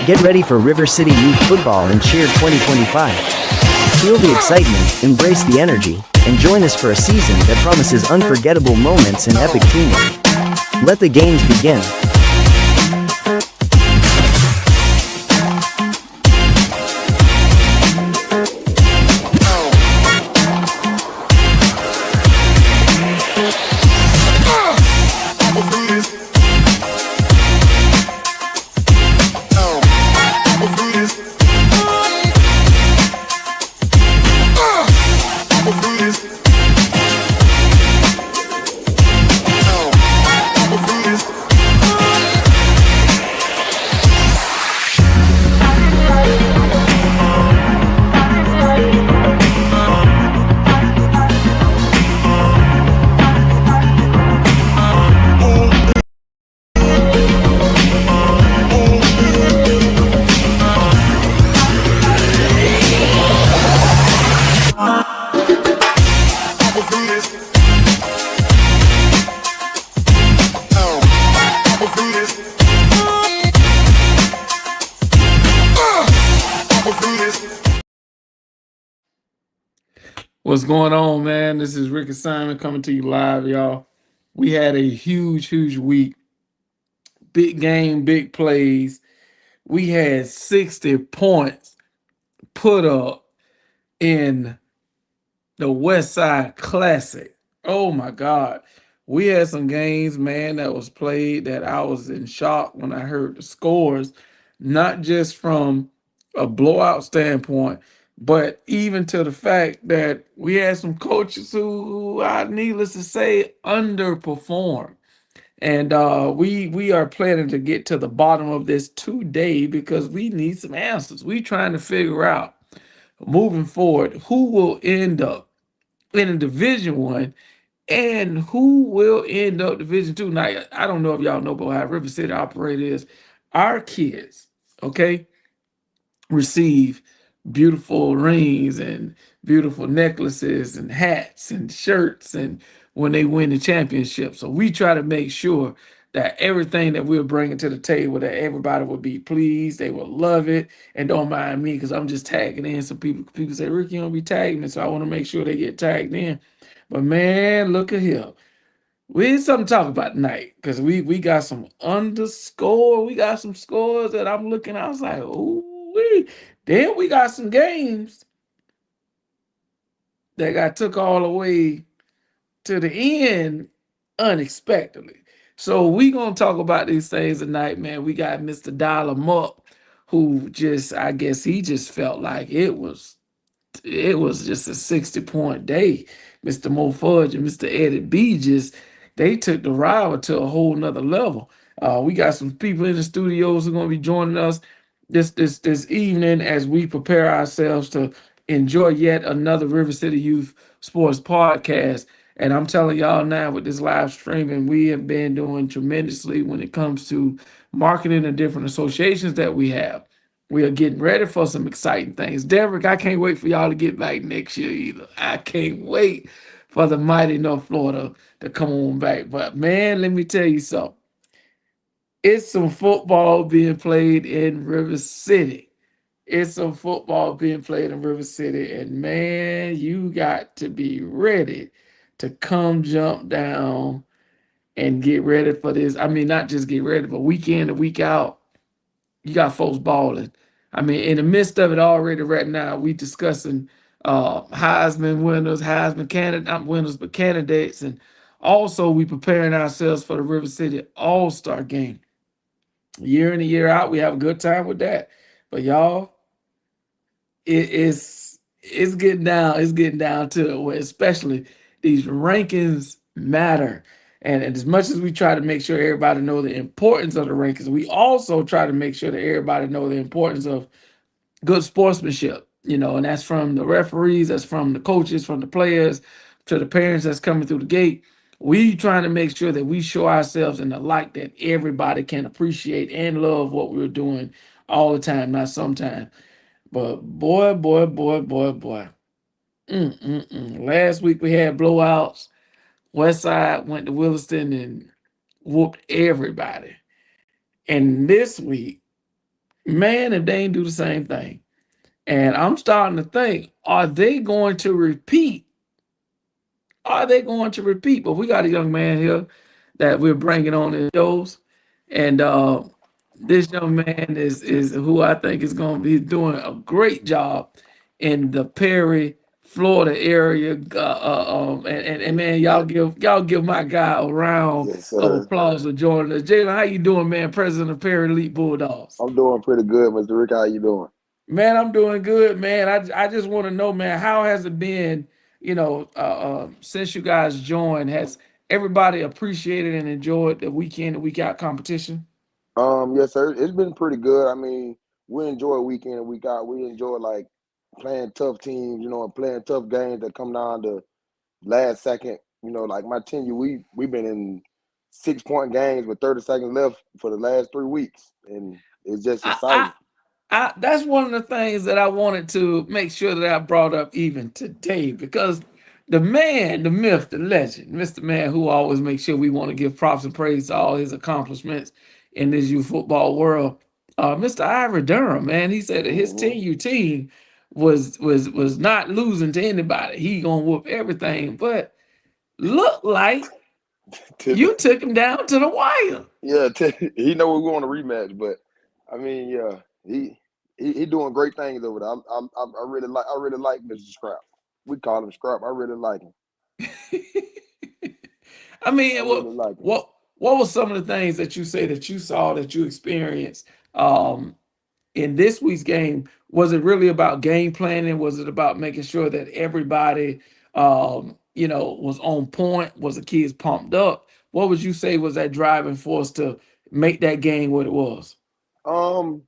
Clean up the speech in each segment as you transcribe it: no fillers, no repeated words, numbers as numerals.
Get ready for River City Youth Football and Cheer 2025. Feel the excitement, embrace the energy, and join us for a season that promises unforgettable moments and epic teamwork. Let the games begin. What's going on, man? This is Ricky Simon coming to you live, y'all. We had a huge week. Big game, big plays. We had 60 points put up in the West Side Classic. Oh my God. We had some games, man, that was played that I was in shock when I heard the scores, not just from a blowout standpoint, but even to the fact that we had some coaches who needless to say, underperformed. And we are planning to get to the bottom of this today because we need some answers. We trying to figure out moving forward who will end up in a Division 1 and who will end up Division 2. Now I don't know if y'all know about how River City operate is. Our kids, okay, receive beautiful rings and beautiful necklaces and hats and shirts and when they win the championship. So we try to make sure that everything that we're bringing to the table, that everybody will be pleased, they will love it, and don't mind me because I'm just tagging in some people say, Ricky, you don't be tagging me, so I want to make sure they get tagged in. But man, look at here. We need something to talk about tonight because we got some underscore. We got some scores that I'm looking. I was like, ooh, then we got some games that got took all the way to the end unexpectedly. So we gonna talk about these things tonight, man. We got Mr. Dollar Mupp, who just I guess he just felt like it was just a 60-point day. Mr. Mo Fudge and Mr. Eddie B just they took the rival to a whole nother level. We got some people in the studios who are gonna be joining us this evening as we prepare ourselves to enjoy yet another River City Youth Sports podcast. And I'm telling y'all now with this live streaming, we have been doing tremendously when it comes to marketing the different associations that we have. We are getting ready for some exciting things. Derek, I can't wait for y'all to get back next year either. I can't wait for the mighty North Florida to come on back. But man, let me tell you something. It's some football being played in River City. It's some football being played in River City. And man, you got to be ready to come jump down and get ready for this. I mean, not just get ready, but week in and week out, you got folks balling. I mean, in the midst of it already right now, we discussing Heisman winners, Heisman candidate, not winners, but candidates. And also we preparing ourselves for the River City All-Star game. Year in and year out, we have a good time with that. But y'all, it's getting down to it where especially these rankings matter. And as much as we try to make sure everybody know the importance of the rankings, we also try to make sure that everybody know the importance of good sportsmanship, and that's from the referees, that's from the coaches, from the players, to the parents that's coming through the gate. We trying to make sure that we show ourselves in the light that everybody can appreciate and love what we're doing all the time, not sometimes. But boy. Last week we had blowouts. West Side went to Williston and whooped everybody. And this week, Man, if they ain't do the same thing. And I'm starting to think, are they going to repeat? Are they going to repeat? But we got a young man here that we're bringing on the shows, and this young man is who I think is going to be doing a great job in the Perry, Florida area. And man, y'all give my guy a round Yes, of sir. applause for joining us. Jalen, how you doing, man? President of Perry Elite Bulldogs. I'm doing pretty good, Mr. Rick. How you doing? Man, I'm doing good, man. I just want to know, man, how has it been, since you guys joined? Has everybody appreciated and enjoyed the weekend and week out competition? Yes, sir. It's been pretty good. I mean, we enjoy week in and week out. We enjoy like playing tough teams, and playing tough games that come down to last second. Like my tenure, we've been in 6 point games with 30 seconds left for the last 3 weeks, and it's just I, I exciting. that's one of the things that I wanted to make sure that I brought up even today because the man, the myth, the legend, Mr. Man, who always makes sure we want to give props and praise to all his accomplishments in this youth football world, Mr. Ivor Durham, man, he said that his Hmm 10U team was not losing to anybody. He gonna whoop everything, but look like you took him down to the wire. Yeah, he know we want a rematch, but I mean, yeah, he doing great things over there. I really like Mr. Scrap. We call him Scrap. I really like him. I I mean, really like him. what were some of the things that you say that you saw that you experienced um, in this week's game? Was it really about game planning? Was it about making sure that everybody, was on point? Was the kids pumped up? What would you say was that driving force to make that game what it was? Um,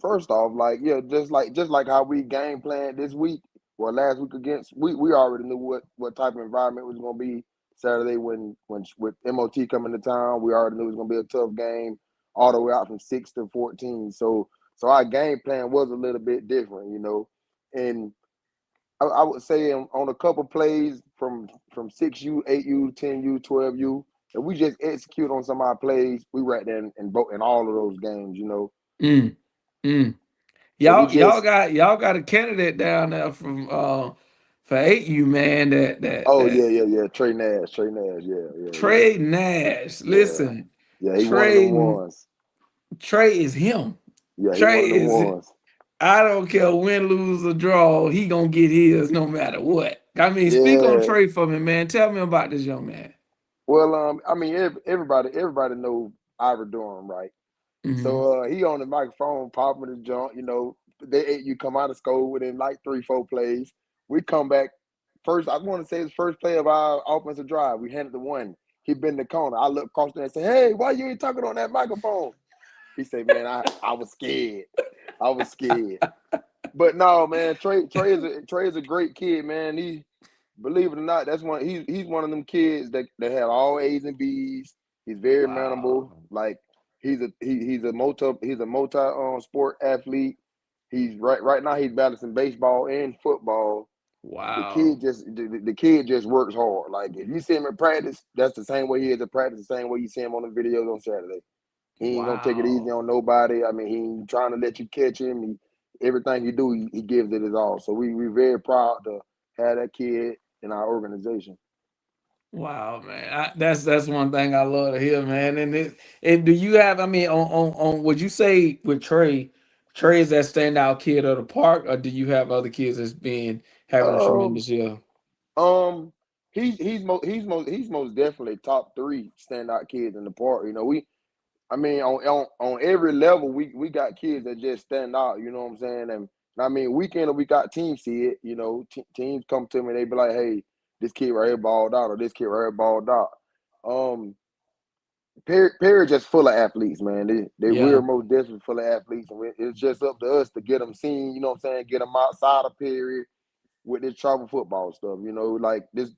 First off, like yeah, just like how we game planned this week or last week against, we already knew what type of environment was going to be Saturday when with MOT coming to town. We already knew it was going to be a tough game all the way out from 6 to 14. So our game plan was a little bit different. And I would say on a couple plays from 6U, 8U, 10U, 12U, if we just execute on some of our plays, we right there in all of those games. Mm, mm. So we just Y'all got a candidate down there from for 8U, man, Oh that yeah, yeah, yeah. Trey Nash. Yeah, yeah, yeah, Trey Nash. yeah. Listen, Yeah, he one of them Trey ones. Trey is him. Yeah, he one Trey of them is. ones. I don't care win, lose, or draw. He gonna get his no matter what. I mean, speak on Yeah. Trey for me, man. Tell me about this young man. Well, I mean, everybody know Ivor Durham, right? Hmm. So he on the microphone popping the junk. You come out of school within like 3, 4 plays. We come back first. I want to say his first play of our offensive drive. We handed the one. He been in the corner. I look across there and say, "Hey, why you ain't talking on that microphone?" He said, "Man, I was scared. I was scared." But no, man, Trey is a great kid, man. He believe it or not, he's one of them kids that have all A's and B's. He's very manable. Wow. Like he's a multi sport athlete. He's right now he's balancing baseball and football. The Wow. kid just works hard. Like if you see him in practice, that's the same way he is in practice, the same way you see him on the videos on Saturday. He ain't gonna take it easy Wow. on nobody. I mean, he ain't trying to let you catch him. Everything he do, he gives it his all. So we're very proud to have that kid in our organization. Wow, man. That's one thing I love to hear, man. And do you have, I mean, on would you say with Trey is that standout kid of the park, or do you have other kids that's been having a Um, tremendous year? um, he's most definitely top three standout kids in the park. I mean, on every level, we got kids that just stand out. You know what I'm saying? And I mean, week in and week out, teams see it. Teams come to me, they be like, "Hey, this kid right here balled out, or this kid right here balled out." Um, Perry just full of athletes, man. We're Yeah, most definitely full of athletes, and it's just up to us to get them seen. You know what I'm saying? Get them outside of Perry with this travel football stuff. Like this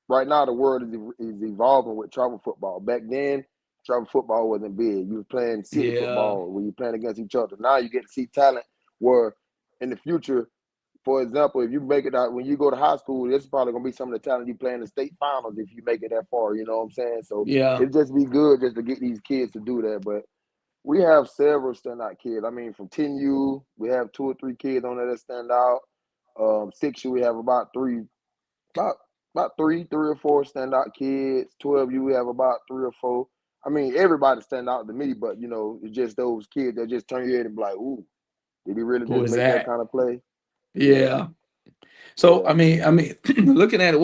right now, the world is evolving with travel football. Back then, travel football wasn't big. You were playing city yeah, football where you playing against each other. Now you get to see talent where in the future, for example, if you make it out when you go to high school, this is probably gonna be some of the talent you play in the state finals if you make it that far. You know what I'm saying? So yeah. it'd just be good just to get these kids to do that. But We have several standout kids. I mean, from 10U, we have 2 or 3 kids on there that stand out. 6U, we have about three or four standout kids. 12U, we have about 3 or 4. I mean, everybody stand out to me, but it's just those kids that just turn your head and be like, "Ooh, did he really Who just is make that that? kind of play?" Yeah, Yeah. So yeah, looking at it,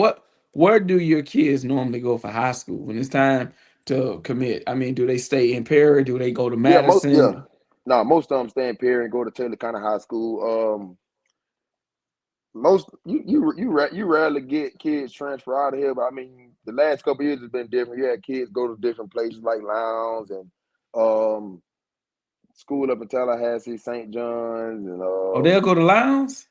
where do your kids normally go for high school when it's time to commit? I mean, do they stay in Perry? Do they go to yeah. Yeah. Madison? No, most of them stay in Perry and go to Taylor County High School. Most you rarely get kids transfer out of here, but I mean the last couple of years has been different. You had kids go to different places like Lowndes and um school up in Tallahassee, St. John's, and Oh, they'll go to Lowndes?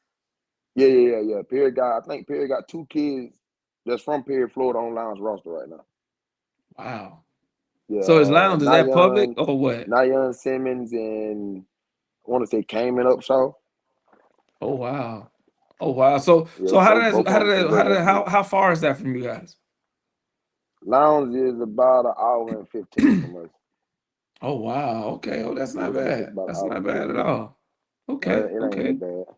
yeah. I think Perry got 2 kids that's from Perry, Florida on Lowndes roster right now. Wow. Yeah, So is Lowndes, is that public Nayan, or what? Nayan Simmons, and I want to say Cayman Upshaw. Oh wow. Oh wow. So Yeah, so both of them some great athletes. how far is that from you guys? Lowndes is about an hour and 15 from us. Oh wow. Okay. Oh, that's not Yeah, it's bad. about an That's hour not and bad at 15. all. No, Okay. it ain't Okay. that bad.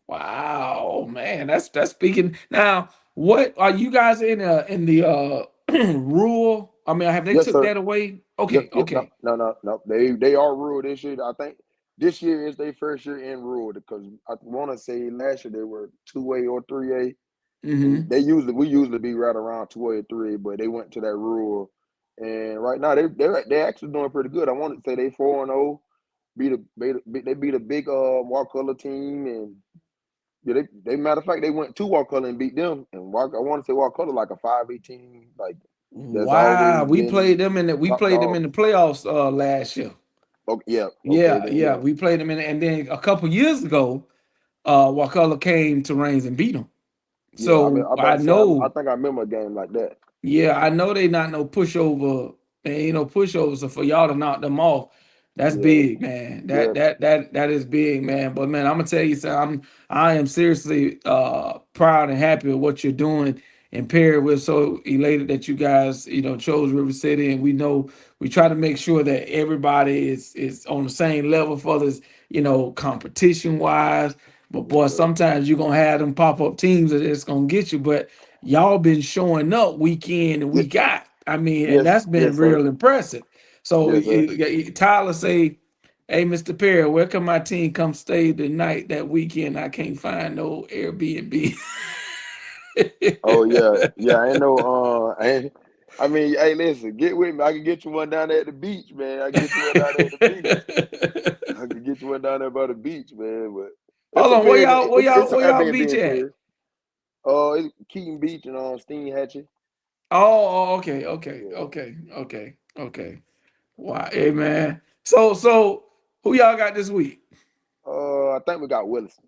Wow, man. That's speaking. Now, what are you guys in the rural? I mean, have they Yes, took sir. that away? Yep, Okay. yep. No, Okay. no, no, no. They are rural this year. I think this year is their first year in rural because I want to say last year they were 2A or 3A, and Mm-hmm. we usually be right around 2A or 3A, but they went to that rural, and right now they actually doing pretty good. I want to say they 4-0, they beat a big Wakulla team, and yeah, they matter of fact they went to Wakulla and beat them, and I want to say Wakulla like a 5-18, like that's Wow. always been We top played them in dogs. the playoffs last year. Oh yeah, okay Yeah, then, yeah. yeah, We played them and then a couple years ago, Wakulla came to Reigns and beat them. yeah. So I about I to say I know. think I remember a game like that. Yeah, I know they not no pushover, and pushovers. So for y'all to knock them off, that's Yeah, big, man. yeah, That is big, man. But man, I'm gonna tell you something. I am seriously proud and happy with what you're doing. And Perry, we're so elated that you guys, chose River City, and we know we try to make sure that everybody is on the same level for this, competition wise. But yes boy, sir. sometimes you're gonna have them pop up teams that it's gonna get you. But y'all been showing up week in and Yeah, week out. I mean, and yes, that's been yes sir, real impressive. So yes sir. Tyler say, "Hey, Mr. Perry, where can my team come stay the night that weekend? I can't find no Airbnb." Oh yeah, yeah. I ain't no. I ain't. I mean, hey, listen, get with me. I can get you one down there at the beach, man. I can get you one down there at the beach. I can get you one down there by the beach, man. But it's Hold some on, where Perry. y'all, where It's y'all, some where y'all Airbnb beach in at? Perry. It's Keaton Beach and Steenhatchee. Okay, okay, Yeah. okay, okay, okay. Wow, hey man. So who y'all got this week? I think we got Wilson.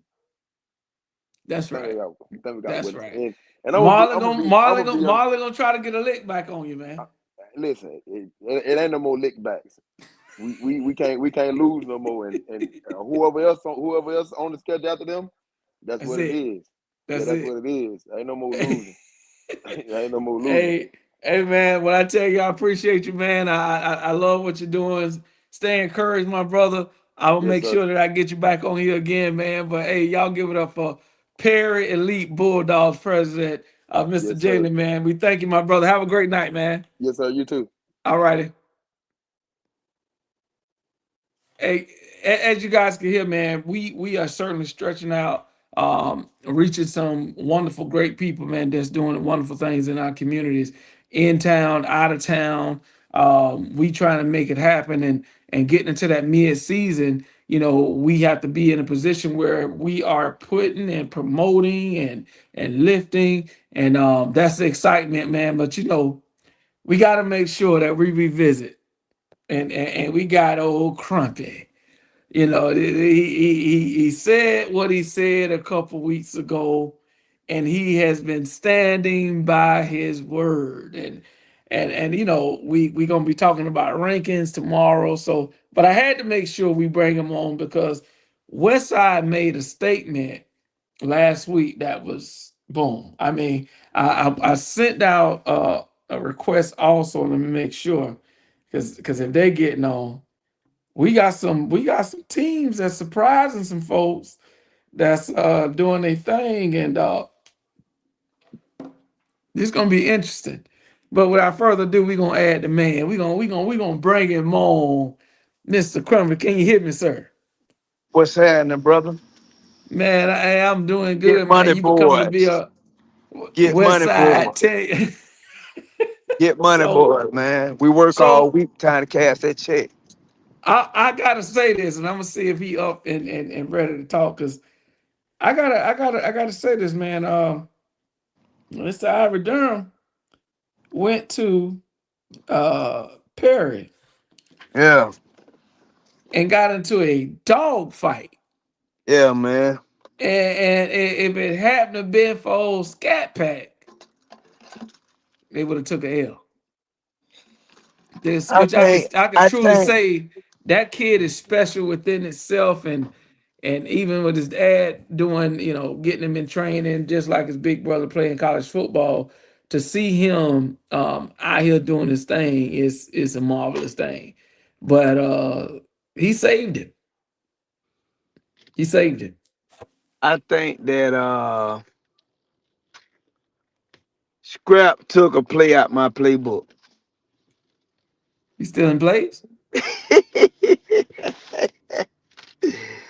That's right. I think we got That's Wilson. right. And I'm gonna be Marlon gonna try to get a lick back on you, uh, man. listen. It ain't no more lick backs. We can't lose no more. And whoever else on the schedule after them, that's That's what it it. is. Yeah, That's that's it. what it is. Ain't no more losing. Ain't no more losing. Hey, hey, man. When I tell you, I appreciate you, man. I love what you're doing. Stay encouraged, my brother. I will Yes, make sir. sure that I get you back on here again, man. But hey, y'all give it up for Perry Elite Bulldogs president, Mr. Yes, sir. Jalen, man. We thank you, my brother. Have a great night, man. Yes, sir. You too. All righty. Hey, as you guys can hear, man, we are certainly stretching out, reaching some wonderful, great people, man, that's doing wonderful things in our communities, in town, out of town. We trying to make it happen and getting into that mid season. We have to be in a position where we are putting and promoting and lifting, and that's the excitement, man. But we got to make sure that we revisit, and we got old Crumpy. He said what he said a couple weeks ago, and he has been standing by his word. And we gonna be talking about rankings tomorrow. So, but I had to make sure we bring him on because Westside made a statement last week that was boom. I mean, I sent out a request also. Let me make sure, because if they're getting on. we got some teams that's surprising some folks that's doing their thing, and it's gonna be interesting. But without further ado, we're gonna add the man. We're gonna bring him on. Mr. Crumley, can you hear me, sir? What's happening, brother? Man, I'm doing Get good, man. money, You becoming to be boys. a Get West money, Side boys. tell Get money, so boys, man. We work all so week trying to cash that check. I gotta say this, and I'm gonna see if he up and ready to talk, because I gotta say this, man. Mr. Ivy Durham went to Perry Yeah, and got into a dog fight. yeah, man. And if it happened to been for old Scat Pack, they would have took a L. This, I which think, I could I truly think, say, that kid is special within itself, and even with his dad doing, getting him in training, just like his big brother playing college football, to see him out here doing his thing is a marvelous thing. But he saved it. He saved it. I think that Scrap took a play out my playbook. He's still in place.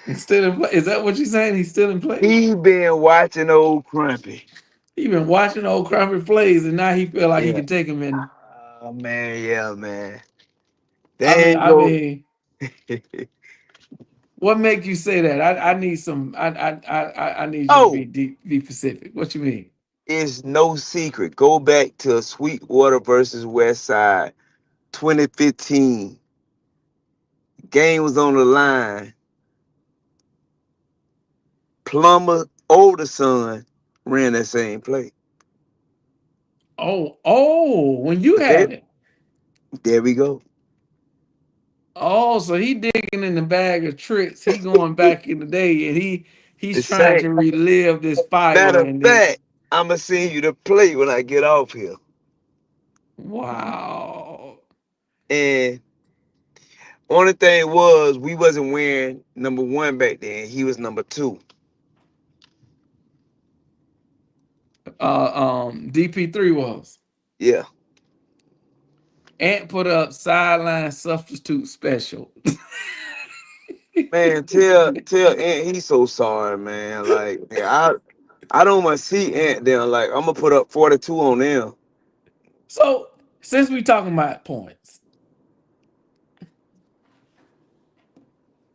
He's still in play. Is that what you're saying? He's still in place. He been watching old Crumpy. He been watching old Crumpy plays, and now he feel like he Yeah. can take him in. Oh man, yeah, man. I There mean, you I go. mean, what make you say that? I need some. I need you to Oh, be specific. What you mean? it's no secret. Go back to Sweetwater versus West Side, 2015. Game was on the line. Plummer, older son, ran that same play. When you There, had it. there we go. Oh, so he digging in the bag of tricks. He going back in the day, and The he's trying same. to relive this fire. Matter of And then, fact, I'ma send you the play when I get off here. wow. And only thing was we wasn't wearing number 1 back then. He was number 2. DP3 was. Yeah. Ant put up sideline substitute special. Man, tell Ant he's so sorry, man. Like, man, I don't want to see Ant there. Like, I'm gonna put up 42 on them. So, since we talking about points,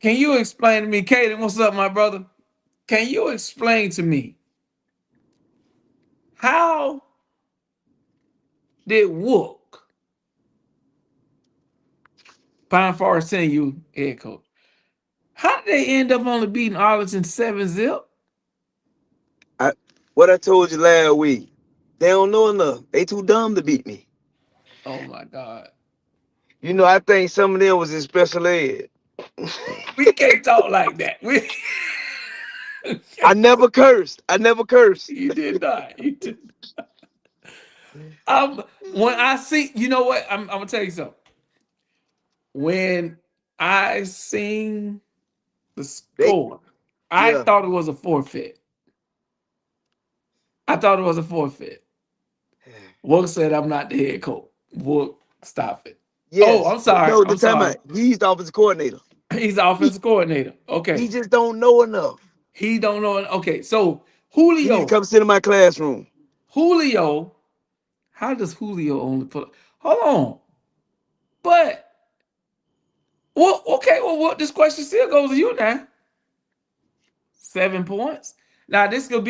can you explain to me, Kaden, what's up, my brother? Can you explain to me how did Wook, Pine Forest you head coach, how did they end up only beating Arlington 7-0? What I told you last week, they don't know enough. They too dumb to beat me. Oh my God. You know, I think some of them was in special ed. We can't talk like that. I never cursed. I never cursed. You did not. You did. When I see, you know what? I'm gonna tell you something. When I seen the They, score, I yeah. thought it was a forfeit. Wook said, "I'm not the head coach." Wook, stop it. Yes. Oh, I'm sorry. No, I'm the time sorry. he's the offensive coordinator. He's the offensive coordinator. He Okay. just don't know enough. He don't know. Okay, so He need to Julio. come sit in my classroom. How does Julio only put? Hold on. But well, okay. Well, what this question still goes to you now. 7 points. Now this could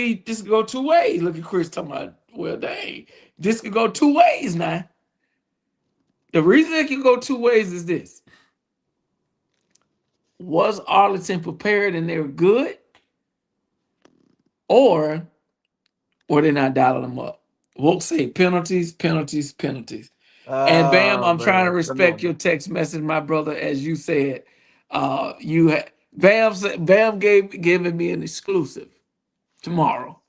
go two ways. Look at Chris talking about. Well, dang, this could go two ways now. The reason it can go two ways is this: was Arlington prepared and they were good, or were they not dialing them up? We'll say penalties. And Bam, Oh I'm trying to man, come respect on. your text message, my brother. As you said, you had Bam giving me an exclusive tomorrow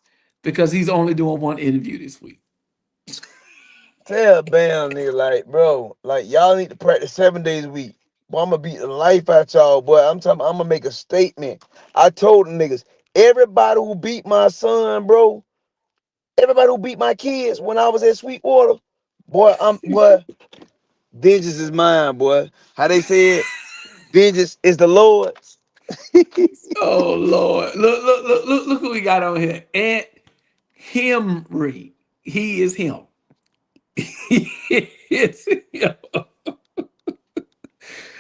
because he's only doing one interview this week. Tell Bam, nigga, like, bro, like y'all need to practice 7 days a week. Boy, I'm gonna beat the life out y'all, boy. I'm talking. I'm gonna make a statement. I told the niggas, everybody who beat my son, bro, everybody who beat my kids when I was at Sweetwater, boy, vengeance is mine, boy. How they said, vengeance is the Lord's. Oh Lord. Look who we got on here. Aunt Henry. He is him. He is him.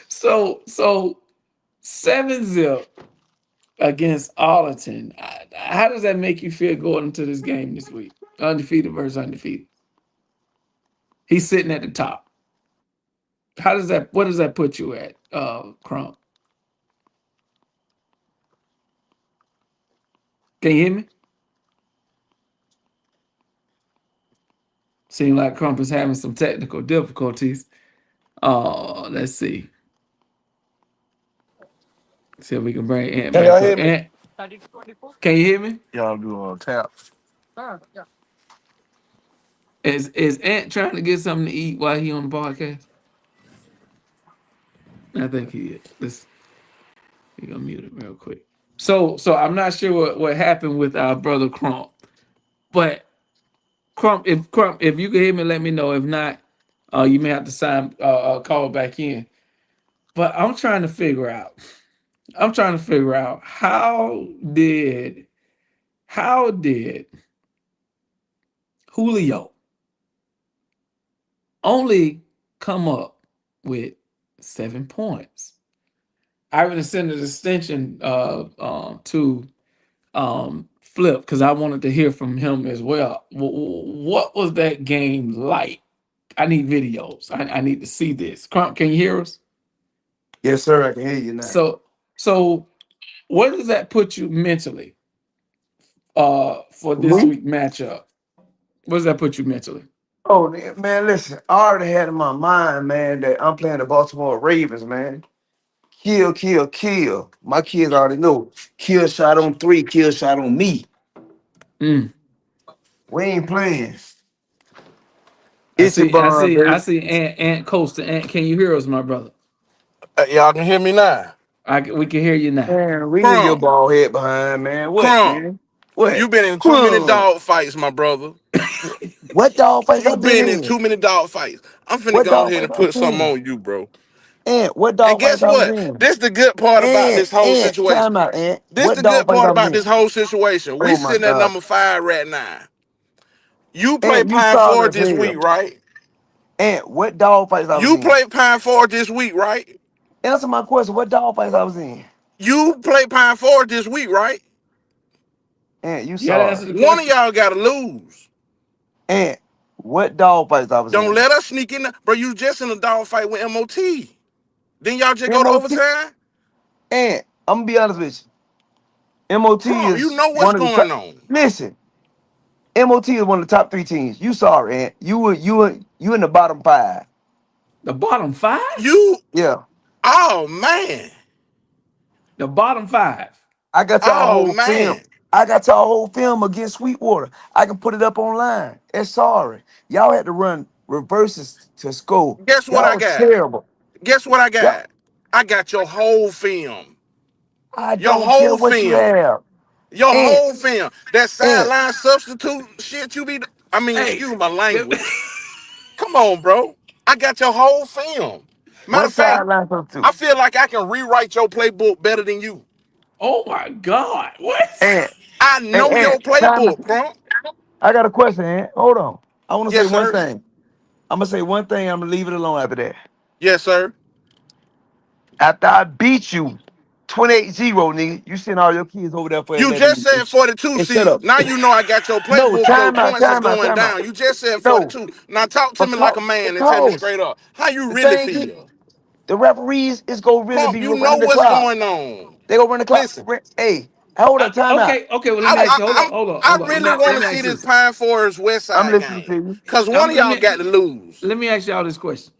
So 7-0 against Arlington. How does that make you feel going into this game this week? Undefeated versus undefeated. He's sitting at the top. What does that put you at, Crump? Can you hear me? Seems like Crump is having some technical difficulties. Let's see. See if we can bring Ant Can y'all back hear up. me? Ant, can you hear me? Y'all doing tap. Is Ant trying to get something to eat while he on the podcast? I think he is. We gonna mute him real quick. So I'm not sure what happened with our brother Crump, but Crump, if you can hear me, let me know. If not, you may have to call back in. But I'm trying to figure out. How did Julio only come up with 7 points? I would send an extension to Flip because I wanted to hear from him as well. What was that game like? I need videos. I need to see this. Crump, can you hear us? Yes, sir. I can hear you now. So where does that put you mentally for this Me? week matchup? Where does that put you mentally? Oh man, listen. I already had in my mind, man, that I'm playing the Baltimore Ravens, man. Kill, kill, kill. My kids already know. Kill shot on 3, kill shot on me. Mm. We ain't playing. I It's a see. I bomb, see. I baby. see. Ant Coaster. Ant, can you hear us, my brother? Y'all can hear me now. We can hear you now. Man, we need your Crump, ball head behind, man. What, Crump, man? What? you been in too many Crumb. dog fights, my brother. What dog fights You I've been been in in? too many dog fights. I'm finna What go dog ahead fights and I put was something in? on you, bro. Ant, what And dog guess fights I was what? in? This the good part about this whole Ant, situation. time out, Ant. This What the dog good fights part I was about in? this whole situation. We Oh my sitting at God. number 5 right now. You play Ant, you Pine sorry Forest as this hell. week, right? Ant, what dog fights I was You in? play Pine Forest this week, right? Answer my question. What dog fights I was in? You play Pine Forest this week, right? Ant, you You got to answer sorry. the One of question. y'all gotta lose. Ant, what dog fights I was Don't in? let us sneak in. Bro, you just in a dog fight with MOT. Then y'all just go to MOT. overtime? Ant, I'm gonna be honest with you. MOT Crump, you is know what's one of the going top. on. Listen, MOT is one of the top 3 teams. You sorry, Ant. You in the bottom 5. The bottom five. You, Yeah. oh man. The bottom five. I got y'all Oh whole film. man. I got y'all whole film against Sweetwater. I can put it up online. It's sorry. Y'all had to run reverses to score. Guess what I Y'all was got? terrible. Guess what I Yeah. got? I got your whole film. I Your don't care whole what you film. have. Your And whole film. That and sideline substitute shit you be. I mean, Hey, excuse my language. Come on, bro. I got your whole film. Matter what of fact, sideline substitute? I feel like I can rewrite your playbook better than you. oh my God! What? And I and know and your time. playbook, Crump. I got a question, and hold on. I want to say Yes, one sir. thing. I'm gonna say one thing. I'm gonna leave it alone after that. Yes, sir. After I beat you 28-0, nigga, you send all your kids over there for You Atlanta just said and, 42. and shut See, up. now you know I got your No, playbook. Your time out, points is time out, going time out. down. You just said No, 42. Now talk to me like a man and tell me because straight up how you the really thing is, feel. the referees is gonna really Crump, be you know running the what's clock. going on. They gonna run the clock. Listen, Hey, hold up, time out. Okay. Well, let I me Hey, ask you. Hold on. I Let really me want let to me see ask this this. Pine Forest West I'm Side listening to game. you. Cause one of y'all got to lose. Let me ask y'all this question.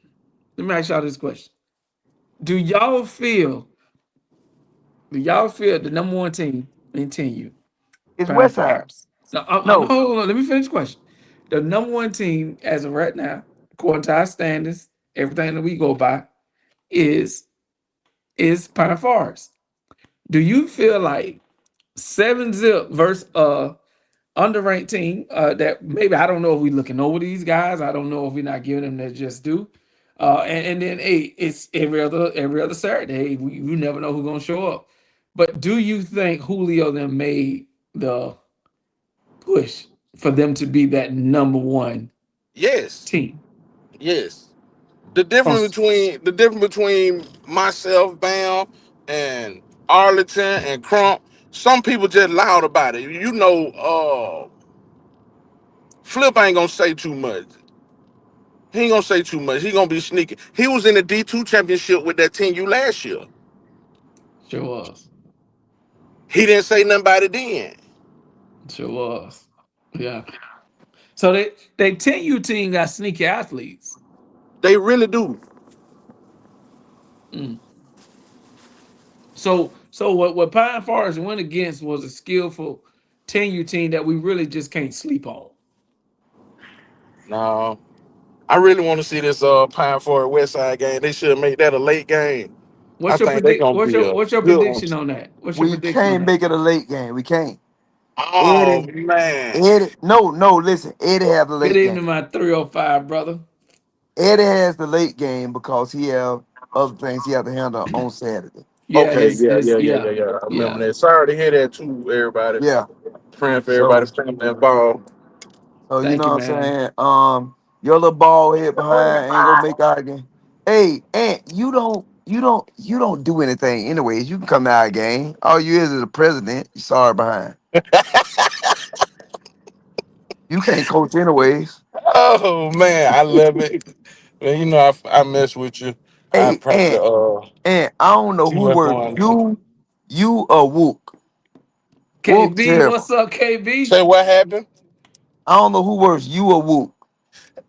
Let me ask y'all this question. Do y'all feel? Do y'all feel the number one team continue? It's Prime West Side. Forest. No, No, hold on. Let me finish the question. The number one team as of right now, according to our standards, everything that we go by, is is Pine Forest. Do you feel like 7-zip versus underranked team that maybe I don't know if we're looking over these guys. I don't know if we're not giving them their just due. And then hey, it's every other Saturday. You never know who's gonna show up. But do you think Julio then made the push for them to be that number one Yes, team? yes. On The difference between myself, Bam, and Arlington and Crump. Some people just loud about it. You know, Flip ain't gonna say too much. He ain't gonna say too much. He gonna be sneaky. He was in the D2 championship with that team you last year. sure was, He didn't say nothing about it then. sure was, yeah. So they 10U team got sneaky athletes. They really do. Mm. So what Pine Forest went against was a skillful 10U team that we really just can't sleep on. No. I really want to see this Pine Forest West Side game. They should make that a late game. I What's your think they're predict? gonna be a What's your good one. prediction on that? What's your We prediction on can't that? make it a late game. We can't. Oh Eddie, man. Eddie, no, listen. Eddie have the Good late evening, game. my 305 brother. Eddie has the late game because he have other things he have to handle on Saturday. Yeah, Okay, his yeah, his yeah, yeah, yeah yeah, yeah. I remember yeah. that. Sorry to hear that too, everybody. Yeah. Praying for So, everybody's family involved. you Thank you, know what I'm man. saying? Your little ball head behind ain't gonna make our game. Hey, Ant, you don't do anything anyways. You can come to our game. All you is the president. You sorry behind. You can't coach anyways. Oh man, I love it. Man, you know I mess with you. I Hey, probably Ant, I don't know see who what's worse. going on. You or Wook. Wook KB, terrible. what's up, KB? Say what happened? I don't know who worse, you or Wook.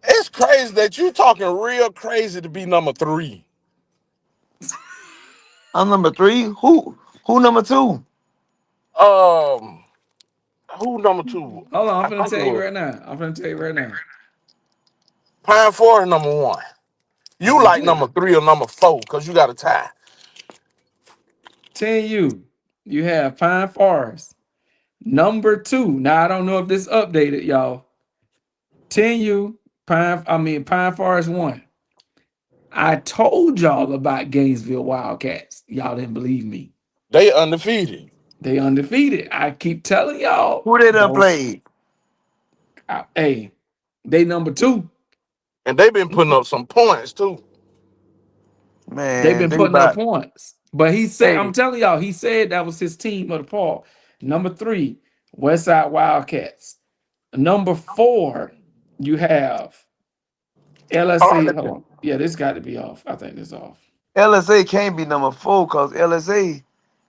It's crazy that you talking real crazy to be number 3. I'm number 3. Who number 2? Um, who number 2? Hold on, I'm I gonna think it tell you was right now. I'm gonna tell you right now. Pine Forest number 1. You Okay, like good. number 3 or number 4 because you got a tie. 10U. You have Pine Forest. Number 2. Now I don't know if this updated, y'all. 10U, Pine Forest 1. I told y'all about Gainesville Wildcats. Y'all didn't believe me. They undefeated. They undefeated. I keep telling y'all, Who they done don't. played? Hey, they number 2. And they've been putting up some points too. They've Man, been think putting up about points. But he said, I'm hey, telling y'all, he said that was his team of the Paul. Number 3, Westside Wildcats. Number 4, you have LSC. Hold Arlington. on. Yeah, this got to be off. I think this off. LSA can't be number 4 because LSA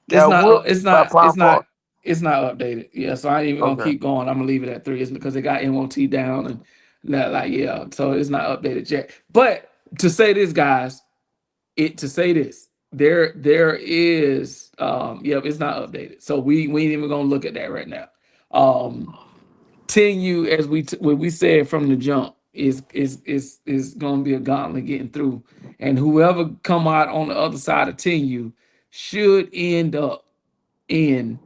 It's got not. whooped It's by not. Pine It's Forest. not. It's not updated. Yeah, so I ain't even gonna Okay. keep going. I'm gonna leave it at 3. It's because they got MOT down and that. Like yeah, so it's not updated yet. But to say this, guys, there is it's not updated. So we ain't even gonna look at that right now. 10U as what we said from the jump is gonna be a gauntlet getting through, and whoever come out on the other side of 10U should end up in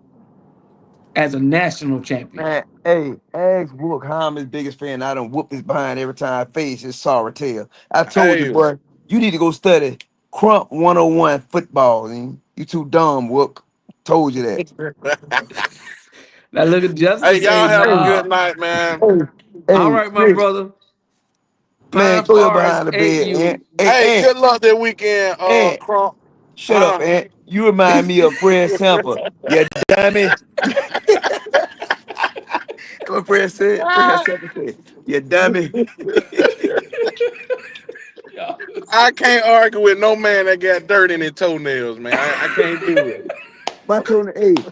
as a national champion. Man, hey, ask Wook how I'm his biggest fan. I done whoop his behind every time I face his sorry tail. I told you, Hey, boy, you need to go study Crump 101 football. And you too dumb, Wook. Told you that. Now look at Justin hey, y'all say, have a Hey, good nah. night, man. hey, All hey, right, my Chris, brother. man, Pine go your Forest behind the bed, Aunt. 8U. Hey, Hey, Aunt, good luck that weekend, Aunt, Crump. shut up, Huh? Aunt. You remind me of Fred Sample. You dummy. What Fred said? Fred Sample said, you dummy. Yeah. I can't argue with no man that got dirt in his toenails, man. I can't do it. My tone, hey,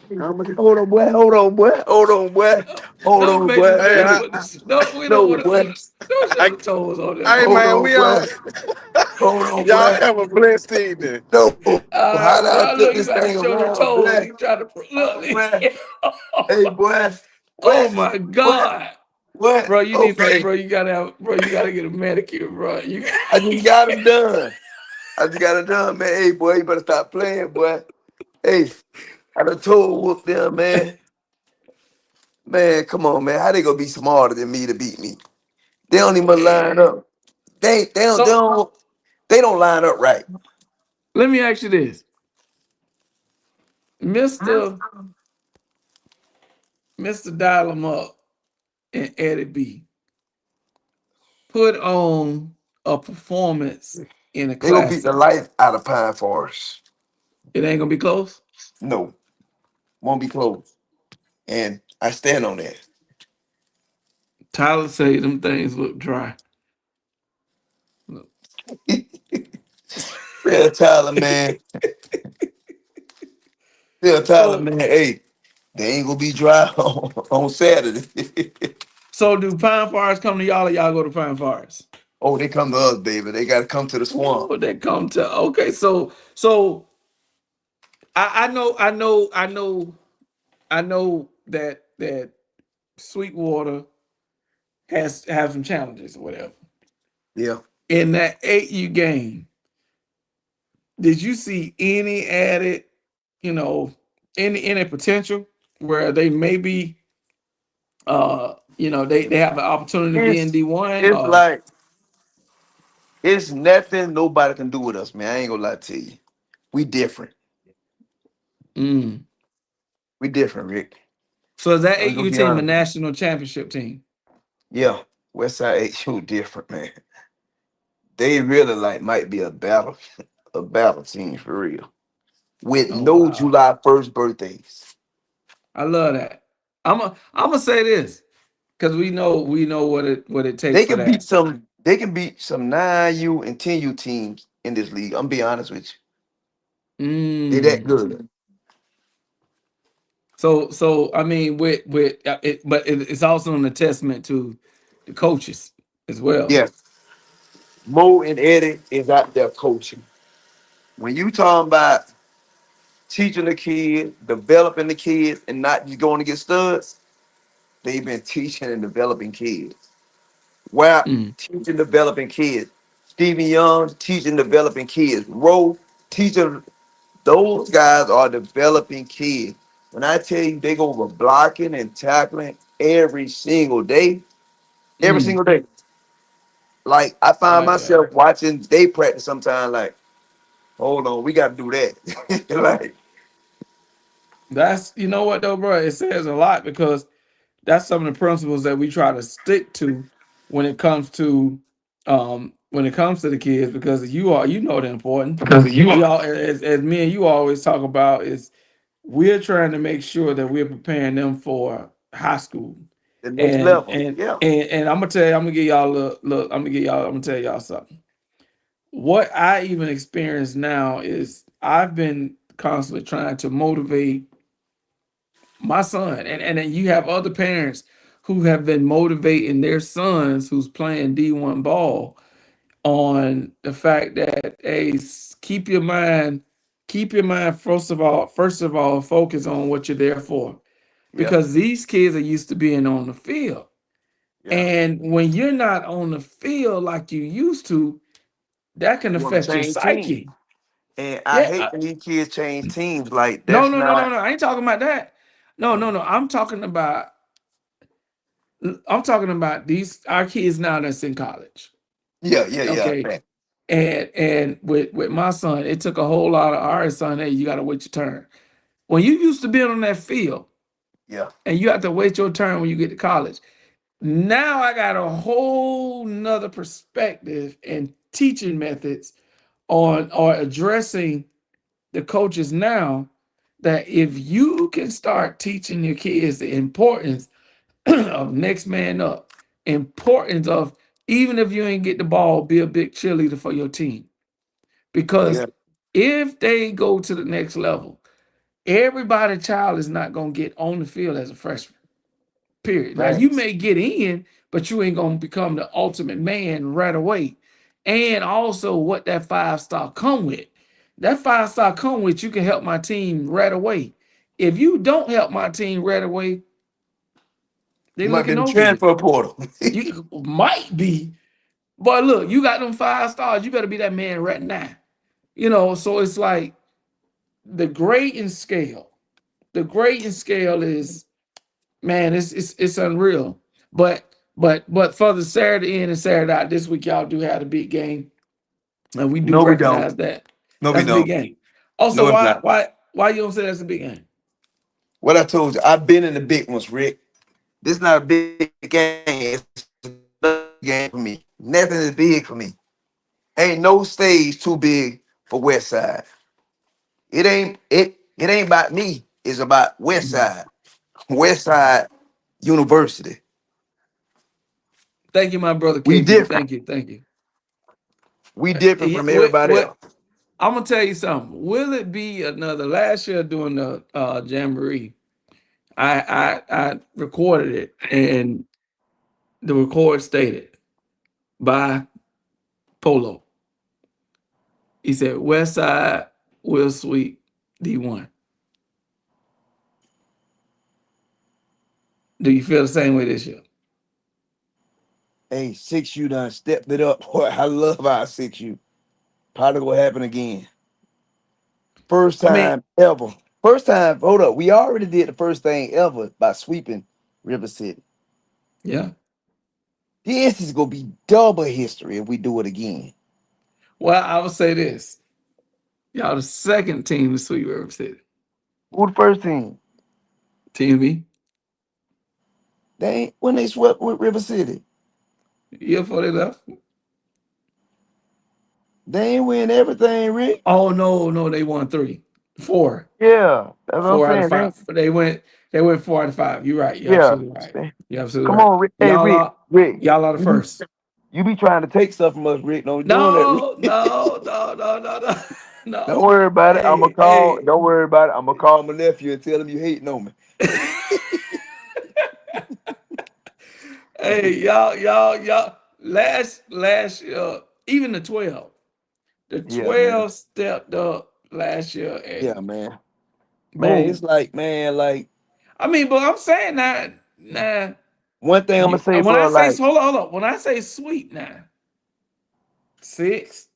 hold on, boy, hold on, boy, hold on, boy, hold Don't on, make me boy. Hey, mad No, with this. No, we don't no, want to boy. see. Don't show I, no toes on there, hey, man. Hold man, on, we on. boy. Hold on, Y'all boy. have a blessed evening. No. All How right, did I bro. flip Look, you this got to thing show them around, toes. boy? He trying to Oh, look. boy. Hey, boy. Oh What? my What? God, What? bro. You need to, Okay. bro. You gotta have, bro. You gotta get a manicure, bro. You. I just got him done. I just got it done, man. Hey, boy, you better stop playing, boy. Hey, I done told Whoop them, man. Man, come on, man. How they gonna be smarter than me to beat me? They don't even line Man. up. So They don't line up right. let me ask you this, Mister Dial 'em up and Eddie B. Put on a performance in a They gonna beat the classic. life out of Pine Forest. It ain't gonna be close. No, won't be close. And I stand on that. Tyler say them things look dry. Look. Tell Tyler, man. Tell Tyler, So man, hey, they ain't gonna be dry on Saturday. so do Pine Forest come to y'all or y'all go to Pine Forest? Oh, they come to us, baby. They gotta come to the swamp. Oh, they come to okay. So I know that Sweetwater has have some challenges or whatever. Yeah. In that 8U game, did you see any added, you know, any potential where they maybe they have an opportunity to be in It's D1 it's or like it's nothing nobody can do with us, man. I ain't gonna lie to you. We different. mm. We different, Rick. So is that I'm gonna 8U be team a honest. national championship team? Yeah. Westside HU different, man. They really like might be a battle team for real. With Oh no wow. July 1st birthdays. I love that. I'm gonna say this because we know what it takes They for can beat that. some 9U and 10U teams in this league. I'm be honest with you. They that Mm. good. So I mean, with it, but it's also an testament to the coaches as well. Yeah. Mo and Eddie is out there coaching. When you talking about teaching the kids, developing the kids, and not just going to get studs, they've been teaching and developing kids. Wow, Mm, teaching, developing kids. Stephen Young teaching, developing kids. Rowe teaching. Those guys are developing kids. When I tell you they go over blocking and tackling every mm. single day. Like I I find like that. myself watching they practice sometimes. Like, hold on, we got to do that. Like, That's you know what though, bro. It says a lot because that's some of the principles that we try to stick to when it comes to the kids because you know the important. because you We are all as me and you always talk about is we're trying to make sure that we're preparing them for high school. the next And level. and Yeah, and, and I'm gonna tell you, I'm gonna give y'all look, I'm gonna tell y'all something. What I even experience now is I've been constantly trying to motivate my son, and then you have other parents who have been motivating their sons who's playing D1 ball on the fact that hey, keep your mind first of all focus on what you're there for yeah, because these kids are used to being on the field. yeah. And when you're not on the field like you used to, that can You want to affect your change teams. psyche. And I Yeah. hate when these kids change teams. Like, No, that's no, no, no, not. no. I ain't talking about that. No, no, no. I'm talking about these our kids now that's in college. Yeah, yeah, yeah. Okay. Man. And with my son, it took a whole lot of our son, hey, you gotta wait your turn. When you used to being on that field Yeah, and you have to wait your turn when you get to college, now I got a whole nother perspective and teaching methods on or addressing the coaches now that if you can start teaching your kids the importance of next man up, importance of even if you ain't get the ball, be a big cheerleader for your team. Because yeah. if they go to the next level, everybody child is not gonna get on the field as a freshman. Period. Now you Thanks. may get in, but you ain't gonna become the ultimate man right away. And also what that 5 star come with. That 5 star come with you can help my team right away. If you don't help my team right away, they You might be looking in the over you. transfer portal. You might be, but look, you got them 5 stars. You better be that man right now. So it's like the grading scale. The grading scale is, man, it's unreal. But for the Saturday in and Saturday out this week, y'all do have a big game, and we do No, we don't. recognize that. No, we That's a big don't. game. Also, No, it's not. why you don't say that's a big game? What I told you, I've been in the big ones, Rick. This not a big game. It's a game for me. Nothing is big for me. Ain't no stage too big for West Side. It ain't about me. It's about West Side. West Side University. Thank you, my brother We KB. different. Thank you. We different Yeah, from everybody what else. I'm gonna tell you something. Will it be another? Last year during the jamboree, I recorded it, and the record stated by Polo. He said West Side will sweep D1. Do you feel the same way this year? Hey, 6U done stepped it up. Boy, I love our 6U. Probably gonna happen again. First I mean, time ever. First time, hold up. We already did the first thing ever by sweeping River City. yeah. This is gonna be double history if we do it again. Well, I would say this: y'all the second team to sweep River City. Who the first team? TMB. They ain't when they swept with River City. Year before they left. They ain't win everything, Rick. Oh no, they won three, four, Yeah, that's what I'm four out of saying. They five. ain't, They went 4 out of 5. You're right. You're yeah. absolutely right. They- You're absolutely Come right. on, Rick. Hey, Y'all Rick. are Rick. y'all are the first. You be trying to take stuff from us, Rick. Don't be doing that, Rick. No. Don't No. worry about it. I'ma Hey, call. hey. Don't worry about it. I'ma call my nephew and tell him you hating on me. Hey, y'all. Last year, even the 12. The Yeah, man. 12 stepped up last year, Yeah, and man. Man, bro. it's like, man, like I mean, but I'm saying that now. one thing I'm gonna You say, when I bro. say Like, hold on. When I say sweet now, 6,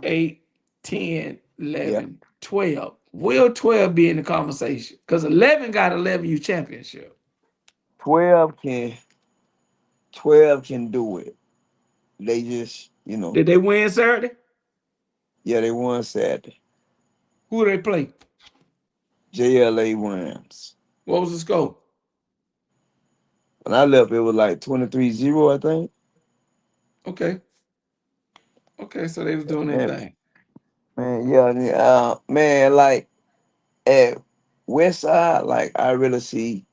8, 10, yeah, 11, 12. Will 12 be in the conversation? Because 11 got 11U championship. 12 can 12 can do it. They just, Did they win Saturday? yeah, they won Saturday. Who did they play? JLA wins. What was the score? When I left, it was like 23-0, I think. Okay. Okay, so they was doing their Man, thing. yeah, man, like at Westside, like I really see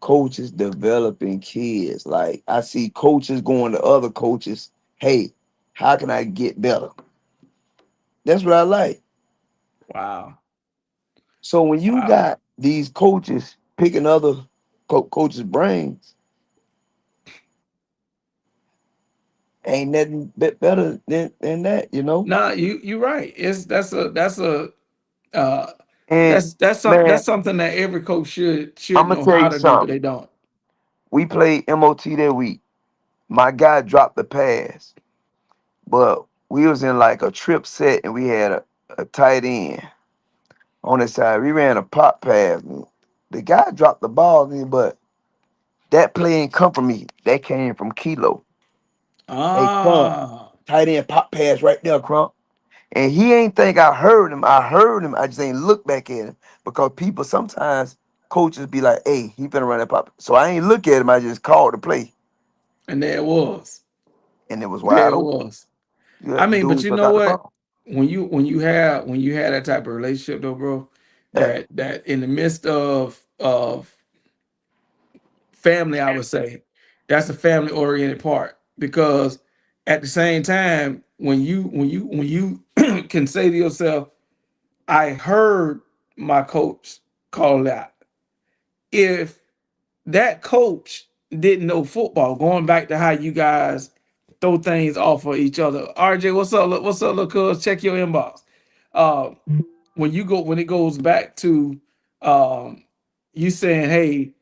coaches developing kids. Like I see coaches going to other coaches, hey, how can I get better? That's what I like. Wow. So when you Wow. got these coaches picking other coaches' brains, ain't nothing better than that. Nah, you right. It's uh And that's man, something that every coach should I'm gonna know tell how you to do, but something. they don't. We played MOT that week. My guy dropped the pass, but we was in like a trip set and we had a tight end on the side. We ran a pop pass. The guy dropped the ball, but that play ain't come from me. That came from Kilo. Hey, Crump, Ah. tight end pop pass right there, Crump. And he ain't think I heard him. I heard him. I just ain't look back at him because people sometimes coaches be like, "Hey, he finna run that pop." So I ain't look at him. I just called the play, And there it was. and it was There wide it open. was. Yeah, I the mean, but dude you took know out the what? ball. When you had that type of relationship though, bro, Yeah, that in the midst of family, I would say that's a family oriented part, because at the same time, when you can say to yourself, I heard my coach call it out. If that coach didn't know football, going back to how you guys throw things off of each other. RJ, what's up? What's up, little cuz? Check your inbox. Uh, when it goes back to you saying, hey,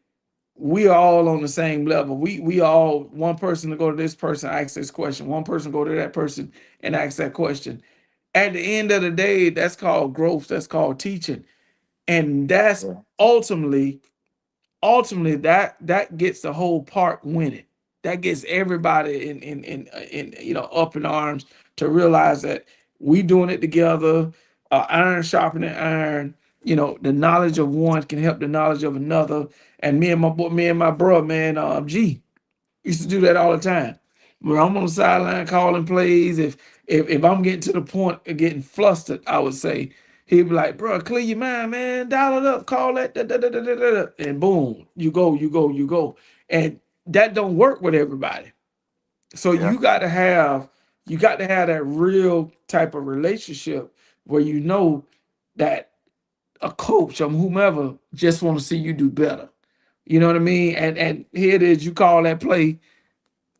we are all on the same level. We all, one person to go to this person, ask this question, one person go to that person and ask that question. at the end of the day, that's called growth. That's called teaching, and that's Yeah. ultimately that gets the whole park winning. That gets everybody in up in arms to realize that we doing it together. Iron sharpening iron. The knowledge of one can help the knowledge of another. And me and my bro, man, G, used to do that all the time. When I'm on the sideline calling plays, if I'm getting to the point of getting flustered, I would say he'd be like, "Bro, clear your mind, man. Dial it up. Call that, da, da, da, da, da, da, da," and boom, you go, you go, you go. And that don't work with everybody. So Yeah. you got to have that real type of relationship where you know that a coach or whomever just want to see you do better. You know what I mean? And here it is, you call that play.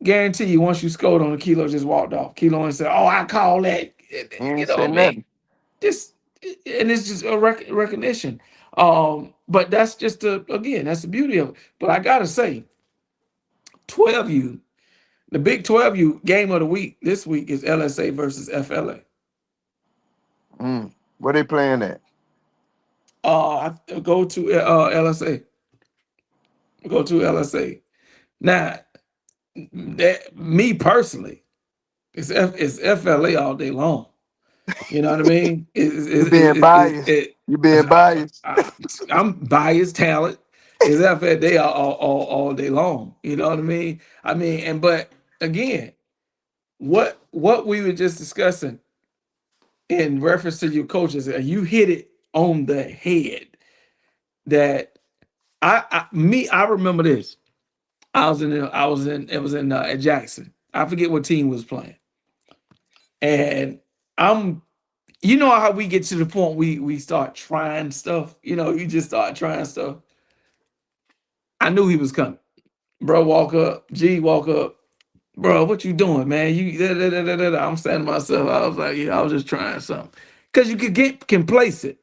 Guarantee you, once you scored on a Kilo, just walked off. Kilo and said, "Oh, I call that." He You ain't know what said I mean? nothing. Just and it's just a recognition. But that's just again, that's the beauty of it. But I gotta say, 12U, the Big 12U game of the week this week is LSA versus FLA. Where they playing at? I go to LSA. Go to LSA. Now, me personally, it's FLA all day long. You know what I mean? You being biased. You being biased. I, I'm biased talent. Is FLA all day long? You know what I mean? But again, what we were just discussing in reference to your coaches, you hit it on the head. That I remember this. It was in at Jackson. I forget what team was playing, and I'm you know how we get to the point we start trying stuff. You just start trying stuff. I knew he was coming. Bro, walk up. G, walk up. Bro, what you doing, man? You da, da, da, da, da, da. I'm saying to myself, I was like, yeah, I was just trying something. Cause you could get complacent.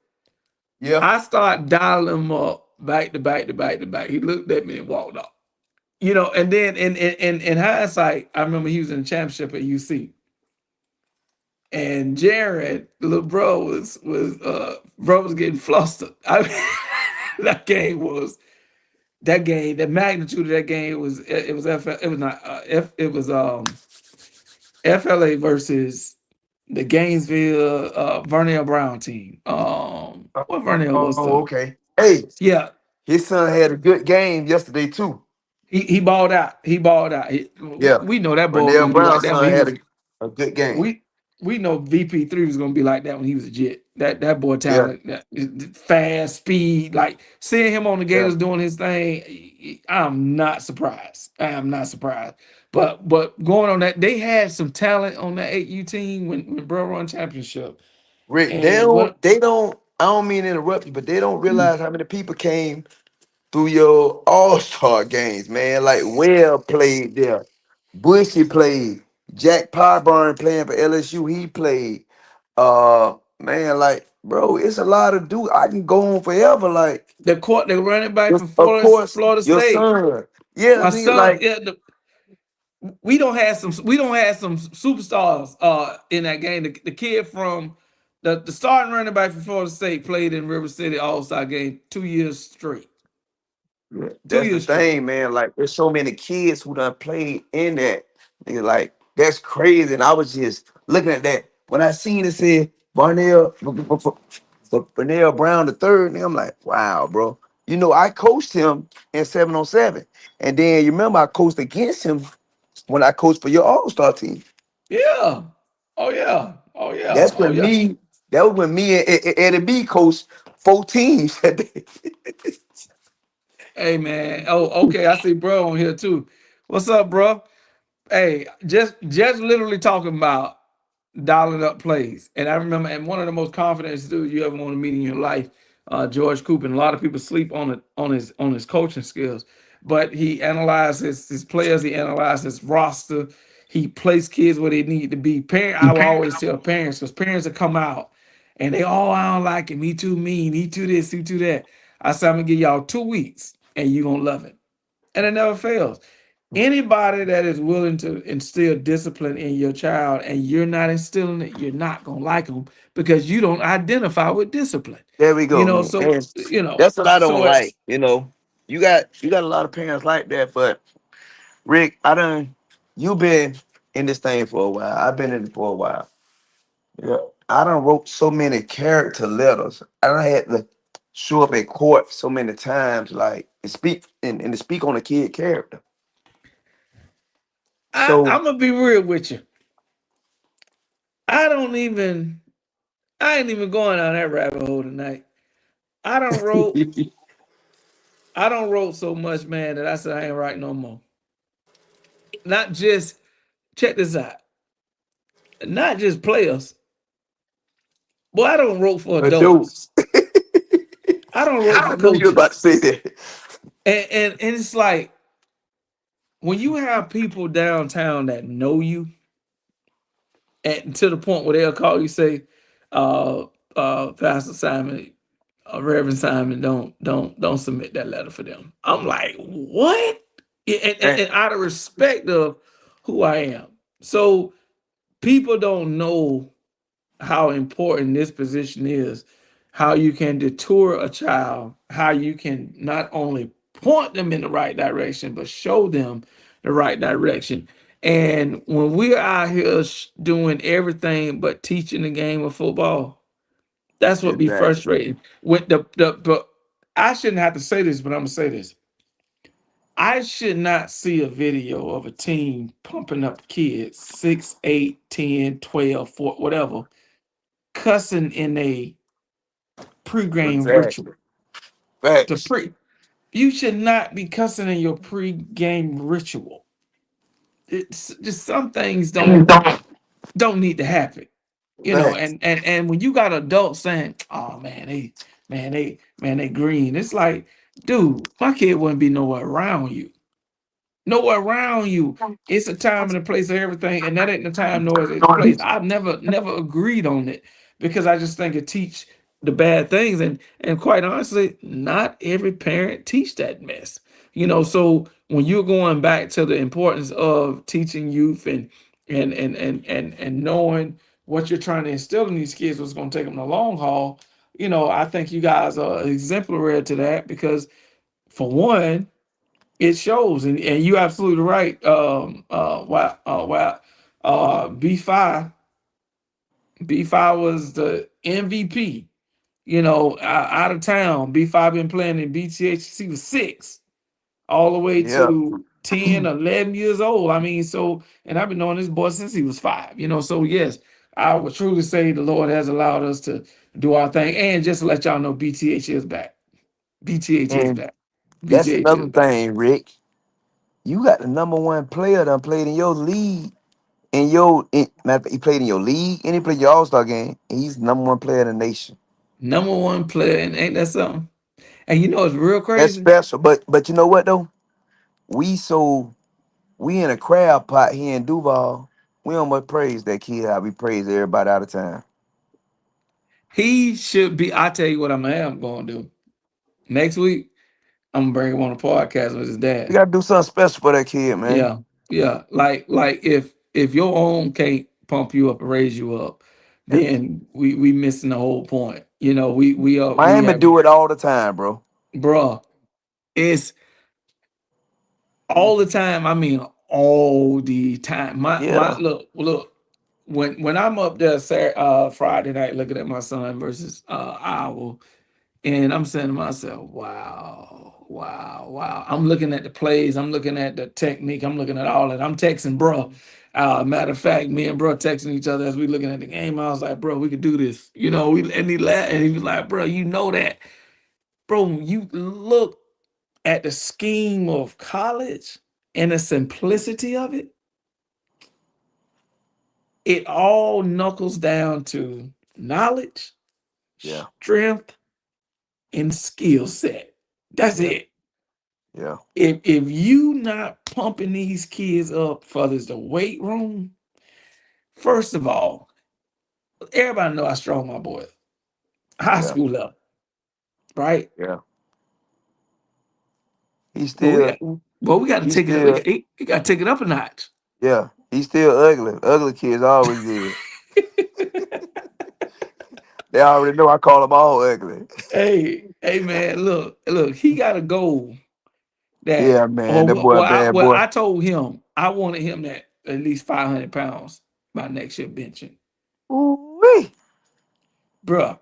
Yeah. I start dialing him up back to back to back to back. He looked at me and walked off. And then in hindsight, I remember he was in the championship at UC. And Jared, the little bro, was getting flustered. That game was that game. The magnitude of that game was it was it was not F it was FLA versus the Gainesville Vernell Brown team. What Vernell was Oh, the okay. Hey, yeah. his son had a good game yesterday too. He balled out. He balled out. Yeah. We know that boy was Vernell gonna be like Brown's that when son he had was. a good game. We know VP3 was gonna be like that when he was a Jet. That boy Yeah. talent, fast speed, like seeing him on the Yeah. Gators doing his thing. I'm not surprised. I am not surprised. But going on that, they had some talent on that 8U team when Bro won championship. Rick, And what they don't, I don't mean to interrupt you, but they don't mm, realize how many people came through your all-star games, man. Like Webb played there. Bushy played. Jack Pyburn playing for LSU, he played. Man, like, bro, it's a lot of dude. I can go on forever. Like, the running back from of course, Florida your State, son. Yeah, my nigga, son, like, yeah, we don't have some superstars in that game. The kid from the starting running back from Florida State played in River City All-Star game 2 years straight. yeah, Two that's the years straight. thing, man. Like, there's so many kids who done played in that. Nigga, like, that's crazy. And I was just looking at that. When I seen it said Barnell for Bernell Brown the third, nigga, I'm like, wow, bro. You know, I coached him in 7-on-7. And then you remember I coached against him when I coached for your all-star team. Yeah. Oh yeah. Oh yeah. That's Oh when yeah. me, that was when me and Eddie B coached 4 teams that day. Hey man. Oh, okay. I see bro on here too. What's up, bro? Hey, just literally talking about dialing up plays. And I remember, and one of the most confident dudes you ever want to meet in your life, George Cooper. And a lot of people sleep on it on his coaching skills, but he analyzes his players. He analyzes his roster. He placed kids where they need to be. I will always tell parents because parents will come out and they I don't like him. He too mean. He too this. He too that. I said I'm gonna give y'all 2 weeks and you gonna love it, and it never fails. Anybody that is willing to instill discipline in your child and you're not instilling it, you're not gonna like them because you don't identify with discipline. There we You go. know, And that's what I don't so like. You got a lot of parents like that, but Rick, you been in this thing for a while. I've been in it for a while. Yeah. I done wrote so many character letters. I done had to show up at court so many times, like and to speak on a kid character. So I'm gonna be real with you. I don't even I ain't even going down that rabbit hole tonight. I don't wrote I don't wrote so much, man, that I said I ain't writing no more. Not just check this out. Not just players. Boy, I don't wrote for adults. adults. I don't wrote for I knew you were about to coaches. say that. And it's like when you have people downtown that know you and to the point where they'll call you say, Pastor Simon, Reverend Simon, don't submit that letter for them. I'm like, what? Yeah, Man, and out of respect of who I am. So people don't know how important this position is, how you can detour a child, how you can not only point them in the right direction, but show them the right direction. And when we're out here doing everything but teaching the game of football, that's what be exactly. frustrating. With the but I shouldn't have to say this, but I'm gonna say this. I should not see a video of a team pumping up kids 6, 8, 10, 12, 4, whatever, cussing in a pre-game Exactly. ritual. The Facts. pre You should not be cussing in your pre-game ritual. It's just some things don't need to happen. You know, Facts. and when you got adults saying, "Oh man, they green," it's like, dude, my kid wouldn't be nowhere around you. Nowhere around you. It's a time and a place of everything, and that ain't the time nor is it the place. I've never agreed on it because I just think it teach the bad things, and quite honestly, not every parent teach that mess. So when you're going back to the importance of teaching youth and knowing what you're trying to instill in these kids, what's going to take them the long haul, I think you guys are exemplary to that because for one it shows, and you're absolutely right. Wow. B5 was the MVP. Out of town. B5 been playing in BTH since he was 6, all the way Yeah. to 10, 11 years old. I mean, and I've been knowing this boy since he was 5. So yes, I would truly say the Lord has allowed us to do our thing. And just to let y'all know, BTH is back. BTH is And back. that's BTH is another back. thing, Rick. You got the number one player that played in your league. Matter of fact, he played in your league and he played your All-Star game. And he's the number one player in the nation. Number one player, and ain't that something? And it's real That's crazy. special. But you know what though? We so we in a crab pot here in Duval. We don't much praise that kid how we praise everybody out of time. He should be. I tell you what, I'm going to do next week. I'm gonna bring him on a podcast with his We dad. gotta do something special for that kid, man. Yeah, yeah. Like if your own can't pump you up and raise you up, then we missing the whole point. We Miami have, do it all the time, bro. bruh. It's all the time. I mean, all the time. My Yeah. look. When I'm up there Friday night looking at my son versus Iowa, and I'm saying to myself, wow, wow, wow. I'm looking at the plays, I'm looking at the technique, I'm looking at all that. I'm texting bro. Matter of fact, me and bro texting each other as we looking at the game. I was like, bro, we could do this. And he laughed and he was like, bro, you know that. Bro, you look at the scheme of college and the simplicity of it, it all knuckles down to knowledge, Yeah. strength, and skill set. That's Yeah. it. Yeah. If you not pumping these kids up for the weight room, first of all, everybody know how strong my boy is. High Yeah. school level, right? Yeah. He But still Well, we got to He take it. We still, got, he got to take it up a notch. yeah, he's still ugly. Ugly kids always good. They already know I call them all ugly. Hey, man, look. He got a goal that, Yeah, man, or that boy a bad well, boy. I told him I wanted him at least 500 pounds by next year benching, Ooh-wee. bruh.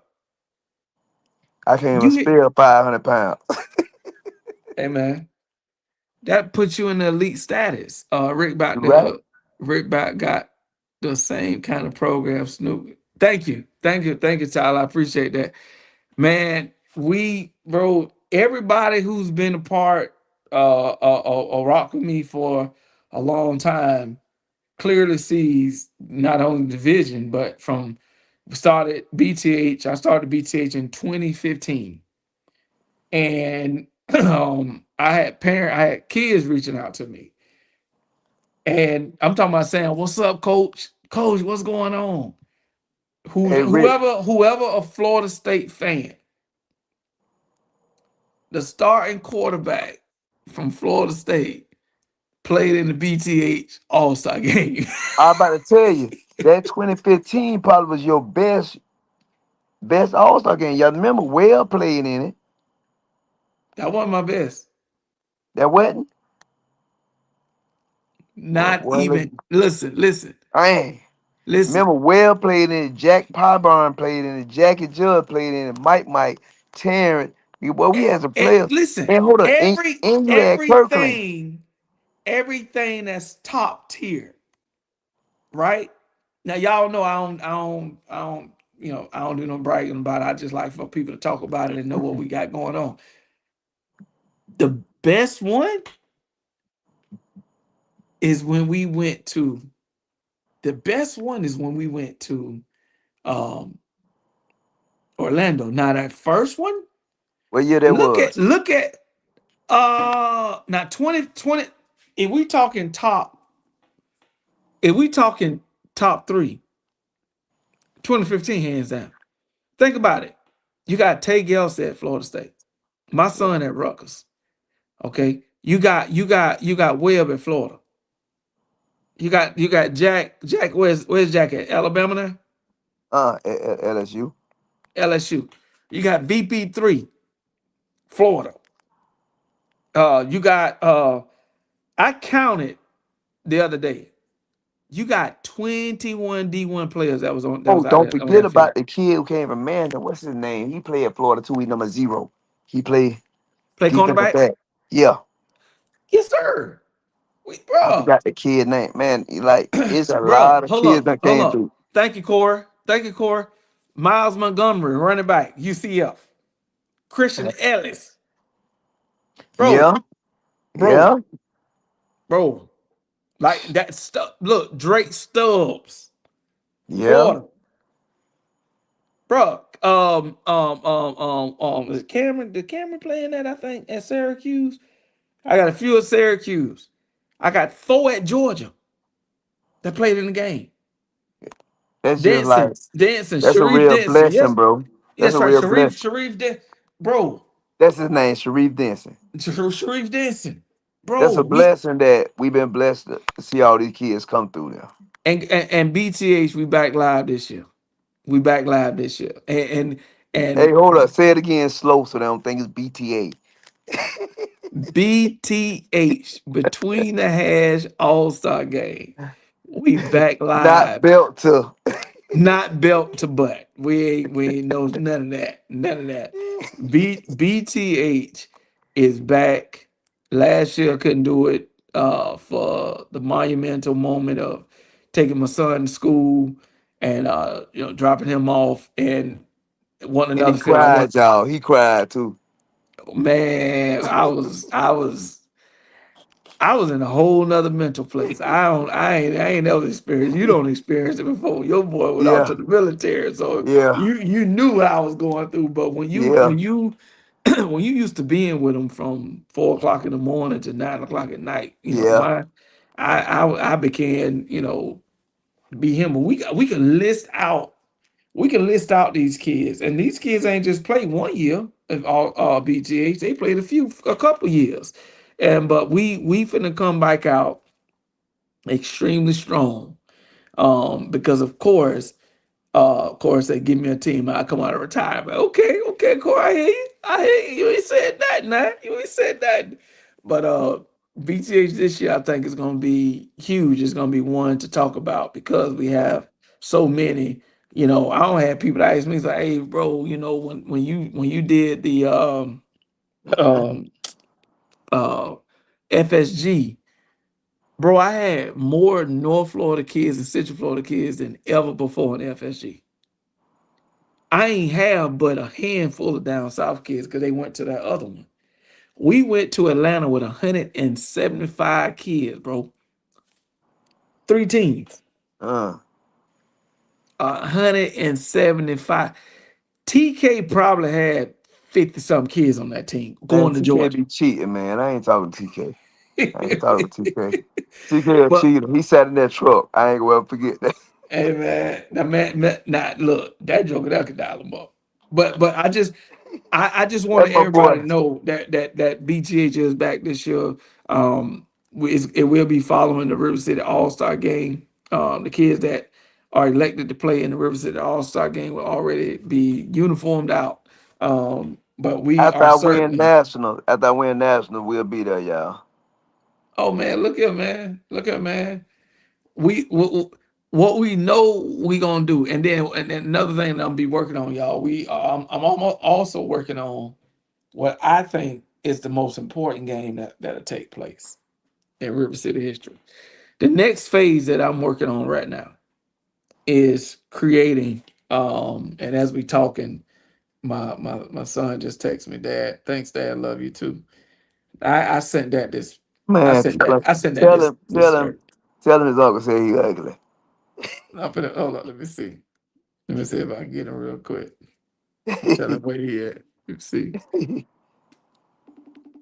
I can't even You hit, spare 500 pounds. hey man, that puts you in the elite status. Right? Rick back got the same kind of program. Snoop. Thank you, Tyler. I appreciate that, man. Bro, everybody who's been a part, or rock with me for a long time clearly sees not only the vision, but from started BTH. I started BTH in 2015, and I had kids reaching out to me, and I'm talking about saying, "What's up, Coach? Coach, what's going on?" Hey, Rick. Whoever a Florida State fan, the starting quarterback from Florida State played in the BTH All Star game. I'm about to tell you that 2015 probably was your best All Star game. Y'all remember Well played in it. That wasn't my best. That wasn't. Not Well, even. Listen. dang. Listen. Remember Well played in it. Jack Pyburn played in it. Jackie Judd played in it. Mike, Terrence. We had some players. Listen. And hold on, and you had Kirkland. Everything that's top tier, right? Now y'all know I don't, I don't do no bragging about it. I just like for people to talk about it and know what we got going on. The best one is when we went to um Orlando. Now that first one, What year that was? look at now 2020. If we talking top three, 2015 hands down. Think about it. You got Tay Gelsey at Florida State. My son at Rutgers. Okay. You got Webb at Florida. You got Jack. Where's Jack at? Alabama now? At LSU. LSU. You got VP3, Florida. You got I counted the other day. You got 21 D1 players that was Oh, out don't there on forget that field. about the kid who came from Mandan. What's his name? He played at Florida too. He number 0. He played Play defensive cornerback? back. Yeah. Yes, sir. I Bro. forgot the kid name. Man, it's a Bro, lot of kids that hold came up. through. Thank you, Corey. Miles Montgomery, running back, UCF. Christian Ellis. Bro, Yeah, bro, yeah, bro. Like that stuff. Look, Drake Stubbs, yeah. Florida. Bro, is Cameron playing that, I think, at Syracuse? I got a few at Syracuse. I got 4 at Georgia that played in the game. That's just like that's a Sharif real Denson. blessing, Yes, bro. That's yes, a right. real blessing. Sharif Denson. Bro, That's his name, Sharif Denson. Sharif Denson. That's a Bro, blessing that we've been blessed to see all these kids come through there. and BTH, we back live this year. We back live this year. Hey, And hold up. Say it again slow so they don't think it's BTA. BTH, Between the Hash All-Star Game. We back Not live. built to. Not belt to butt. We ain't know none of that. None of that. BTH is back. Last year I couldn't do it for the monumental moment of taking my son to school and dropping him off, and one And he another said I want, cried, y'all. He cried too. man, I was in a whole nother mental place. I ain't never experienced. You don't experience it before. Your boy went out to Yeah, the military, so yeah, you knew what I was going through. But yeah, when you used to being with them from 4 o'clock in the morning to 9 o'clock at night, yeah. I became be him. But we can list out these kids, and these kids ain't just played 1 year of all BGH. They played a couple years. but we finna come back out extremely strong. Because of course, they give me a team. I come out of retirement. Okay, Corey, I hear you. I hear you. You ain't said that, now. You ain't said that. But BTH this year, I think is going to be huge. It's going to be one to talk about because we have so many. You know, I don't have people that ask me, like, "Hey, bro, you know, when you did the um uh FSG, bro, I had more North Florida kids and Central Florida kids than ever before in FSG. I ain't have but a handful of down south kids because they went to that other one. We went to Atlanta with 175 kids, bro. 3 teams. Uh, 175. TK probably had 50 some kids on that team man, going to TK Georgia. be cheating, man. I ain't talking to TK. I ain't talking to TK. TK a But cheater. He sat in that truck. I ain't gonna ever forget that. hey man, now nah, look, that joker that could dial him up. But I just That's wanted my everybody boy. to know that BTH is back this year. It will be following the River City All Star game. The kids that are elected to play in the River City All Star game will already be uniformed out. But we After are I win certainly. national, we'll be there, y'all. Oh man, look here, man. Look here, man. What we know we gonna do, and then another thing that I'm be working on, y'all. I'm almost also working on what I think is the most important game that'll take place in River City history. The next phase that I'm working on right now is creating. And as we talking, my son just texted me, Dad. Thanks, Dad. Love you too. I sent that this. I Man, sent that. I sent that tell this him, this. early. tell him his uncle said he ugly. I'm finna, hold on. Let me see. Let me see if I can get him real quick. Tell him where he at. Let's see.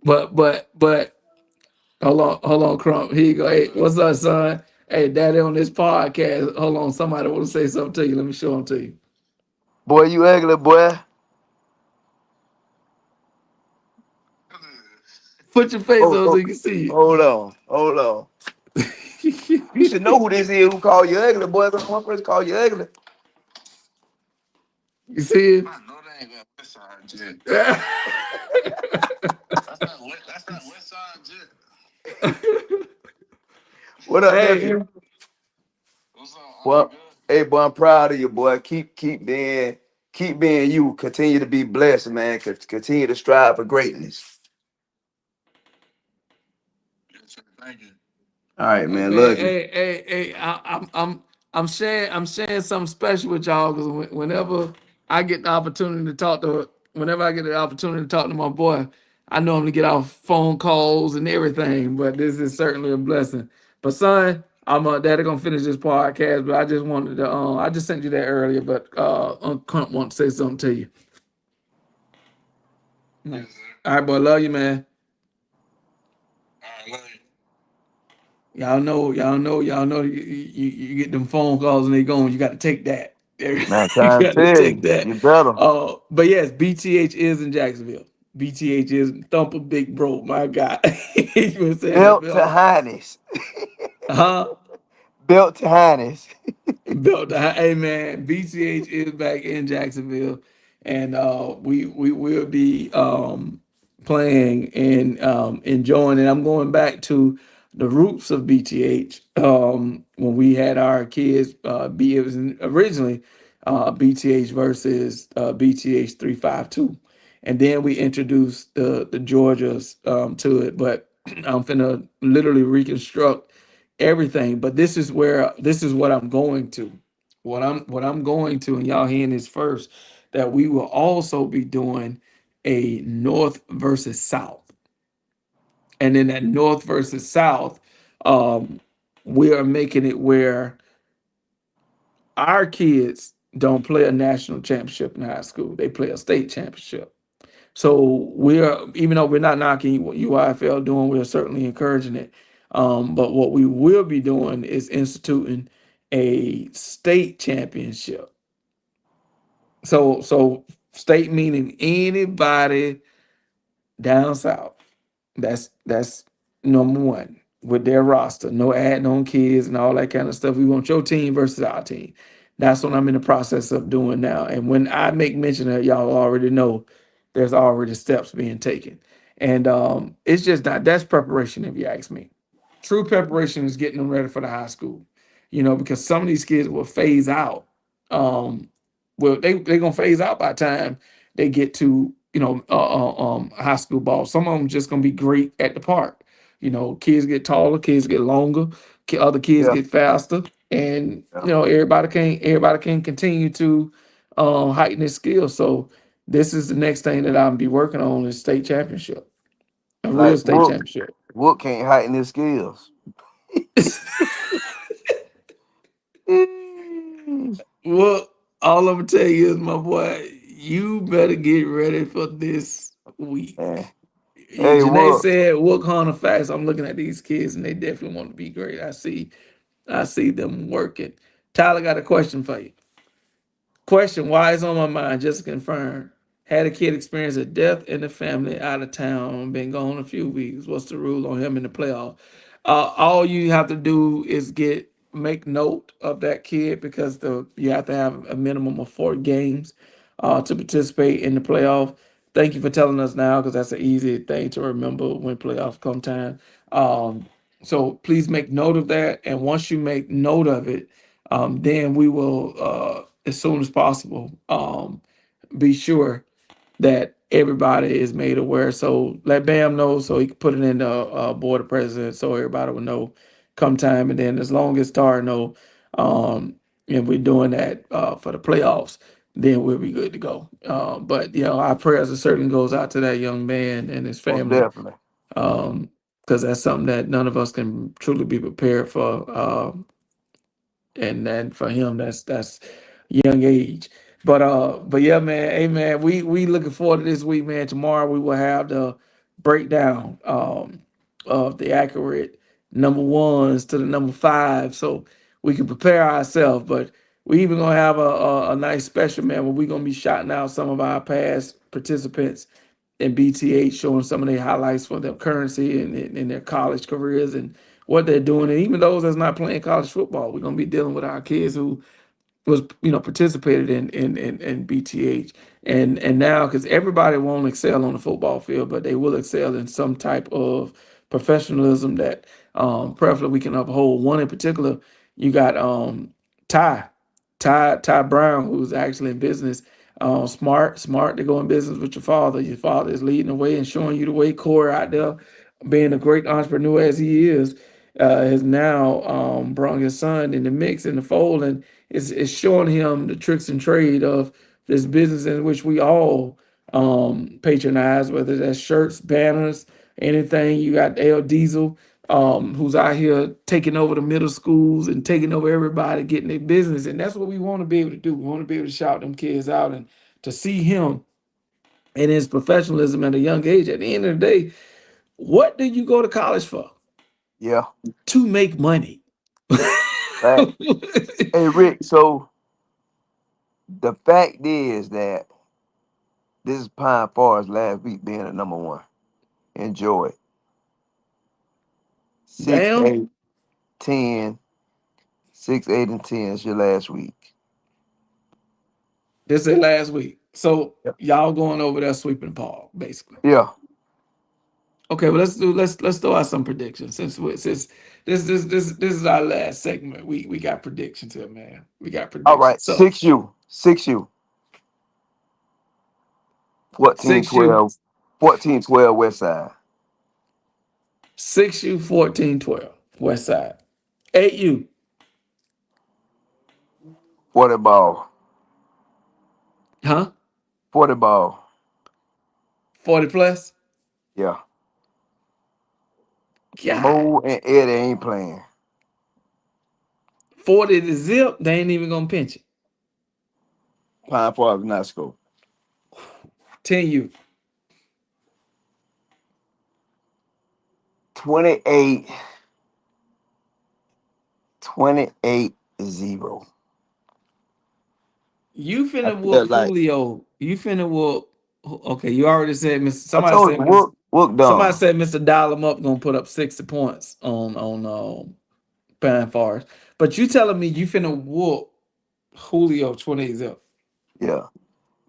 But hold on, Crump. Here you go. Hey, what's up, son? Hey, Daddy on this podcast. Hold on, somebody want to say something to you. Let me show them to you. Boy, you ugly, boy. Put your face Oh, on so oh, you can see hold on. You it. should know who this is who called you ugly, boy. That's one person called you ugly. You see it? I know they ain't got West Side Jet. That's not West Side Jet. What up, Hey, nephew? What's up? Well, hey, boy, I'm proud of you, boy. Keep being you. Continue to be blessed, man. Continue to strive for greatness. Yes, sir. Thank you. All right, hey man. man, Love you. hey, I'm sharing something special with y'all because whenever I get the opportunity to talk to, whenever I get the opportunity to talk to my boy, I normally get off phone calls and everything. But this is certainly a blessing. But son, I'm daddy gonna finish this podcast, but I just wanted to, I just sent you that earlier, but Uncle Crump want to say something to you. Yes, No. sir. All right, boy, love you, man. All right, love you. Y'all know. You get them phone calls and they going. You got to take that. Man, You trying to got to tell take you, that. you better. But yes, BTH is in Jacksonville. BTH is Thumper Big Bro. My God, you been saying that, Belt to Bill? Highness. Huh? Belt to Highness. Built the hey man, BCH is back in Jacksonville, and we will be playing and enjoying it. I'm going back to the roots of BTH when we had our kids. It was originally BTH versus BTH 352, and then we introduced the Georgias to it. But I'm finna literally reconstruct everything. But this is what I'm going to. What I'm going to, and y'all hearing this first, that we will also be doing a North versus South. And in that North versus South, um, we are making it where our kids don't play a national championship in high school. They play a state championship. So even though we're not knocking what UIFL doing, we're certainly encouraging it. But what we will be doing is instituting a state championship. So state meaning anybody down south. That's number one, with their roster. No adding on kids and all that kind of stuff. We want your team versus our team. That's what I'm in the process of doing now. And when I make mention of it, y'all already know there's already steps being taken. And it's just not that's preparation, if you ask me. True preparation is getting them ready for the high school. Because some of these kids will phase out. Um, well, they're gonna phase out by the time they get to high school ball. Some of them just gonna be great at the park. Kids get taller, kids get longer, other kids Yeah, get faster, and yeah. everybody can continue to heighten their skills. So this is the next thing that I'll be working on is state championship, a real Like state championship. Wook can't heighten his skills. Well, all I'm gonna tell you is, my boy, you better get ready for this Man. week. Hey, Janae Wook. said, "Work hard and fast." I'm looking at these kids, and they definitely want to be great. I see them working. Tyler got a question for you. Question: Why is on my mind? Just to confirm. Had a kid experience a death in the family out of town, been gone a few weeks. What's the rule on him in the playoff? All you have to do is make note of that kid because you have to have a minimum of 4 games to participate in the playoff. Thank you for telling us now because that's an easy thing to remember when playoffs come time. Um, so please make note of that, and once you make note of it, then we will, as soon as possible, be sure that everybody is made aware. So let Bam know so he can put it in the board of presidents so everybody will know come time. And then as long as Tar know, and we're doing that for the playoffs, then we'll be good to go. But our prayers certainly goes out to that young man and his Most family, definitely. because that's something that none of us can truly be prepared for. And then for him, that's young age. But yeah, man, hey man, we looking forward to this week, man. Tomorrow we will have the breakdown of the accurate number ones to the number five, so we can prepare ourselves. But we even gonna have a nice special, man, where we gonna be shouting out some of our past participants in BTH, showing some of their highlights for their currency and in their college careers and what they're doing. And even those that's not playing college football, we're gonna be dealing with our kids who was participated in BTH and now because everybody won't excel on the football field, but they will excel in some type of professionalism that preferably we can uphold. One in particular, you got Ty Ty Brown, who's actually in business. Smart to go in business with your father. Your father is leading the way and showing you the way. Corey out there, being a great entrepreneur as he is, has now brought his son in the mix in the fold, and it's showing him the tricks and trade of this business in which we all patronize, whether that's shirts, banners, anything. You got L Diesel, who's out here taking over the middle schools and taking over everybody, getting their business. And that's what we want to be able to do. We want to be able to shout them kids out and to see him and his professionalism at a young age. At the end of the day, what did you go to college for? Yeah. To make money. Right. Hey, Rick. So the fact is that this is Pine Forest last week being a number one. Enjoy it. 6, Bam. 8, 10. 6, 8, and 10 is your last week. This is last week. So Yep. y'all going over there sweeping Paul, basically. Yeah. Okay, well let's throw out some predictions since this is our last segment. We got predictions here, man. We got All right. predictions. So 6U. 6U. 14, 6U, 12. 14, 12 West Side. 6U 14-12, West Side. 8U, 40 ball. huh? 40 ball. 40 plus? Yeah. God. Mo and Eddie ain't playing. 40 to zip, they ain't even gonna pinch it. Pine Forest not score. 10U, 28. 28-0. you I finna feel whoop like Julio. You finna whoop. Okay, you already said Mr. I Somebody told said you, Miss. Wook. Wook Somebody done. said Mr. Dial 'em up gonna put up 60 points on Pan Forest. But you telling me you finna whoop Julio 20-0. Yeah.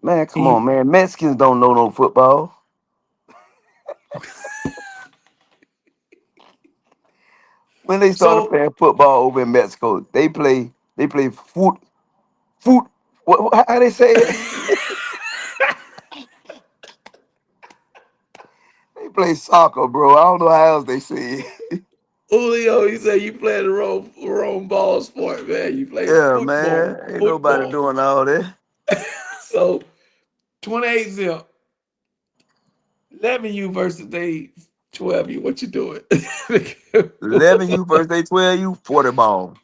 Man, come on, And man. Mexicans don't know no football. When they started so playing football over in Mexico, they play foot. How they say it? They play soccer, bro. I don't know how else they say it. Julio, he said you play the wrong ball sport, man. You play Yeah, football. man. Ain't nobody Football. doing all that. So 28-0. 11U versus they 12U. What you doing? 11 U first, they 12 U 40 ball.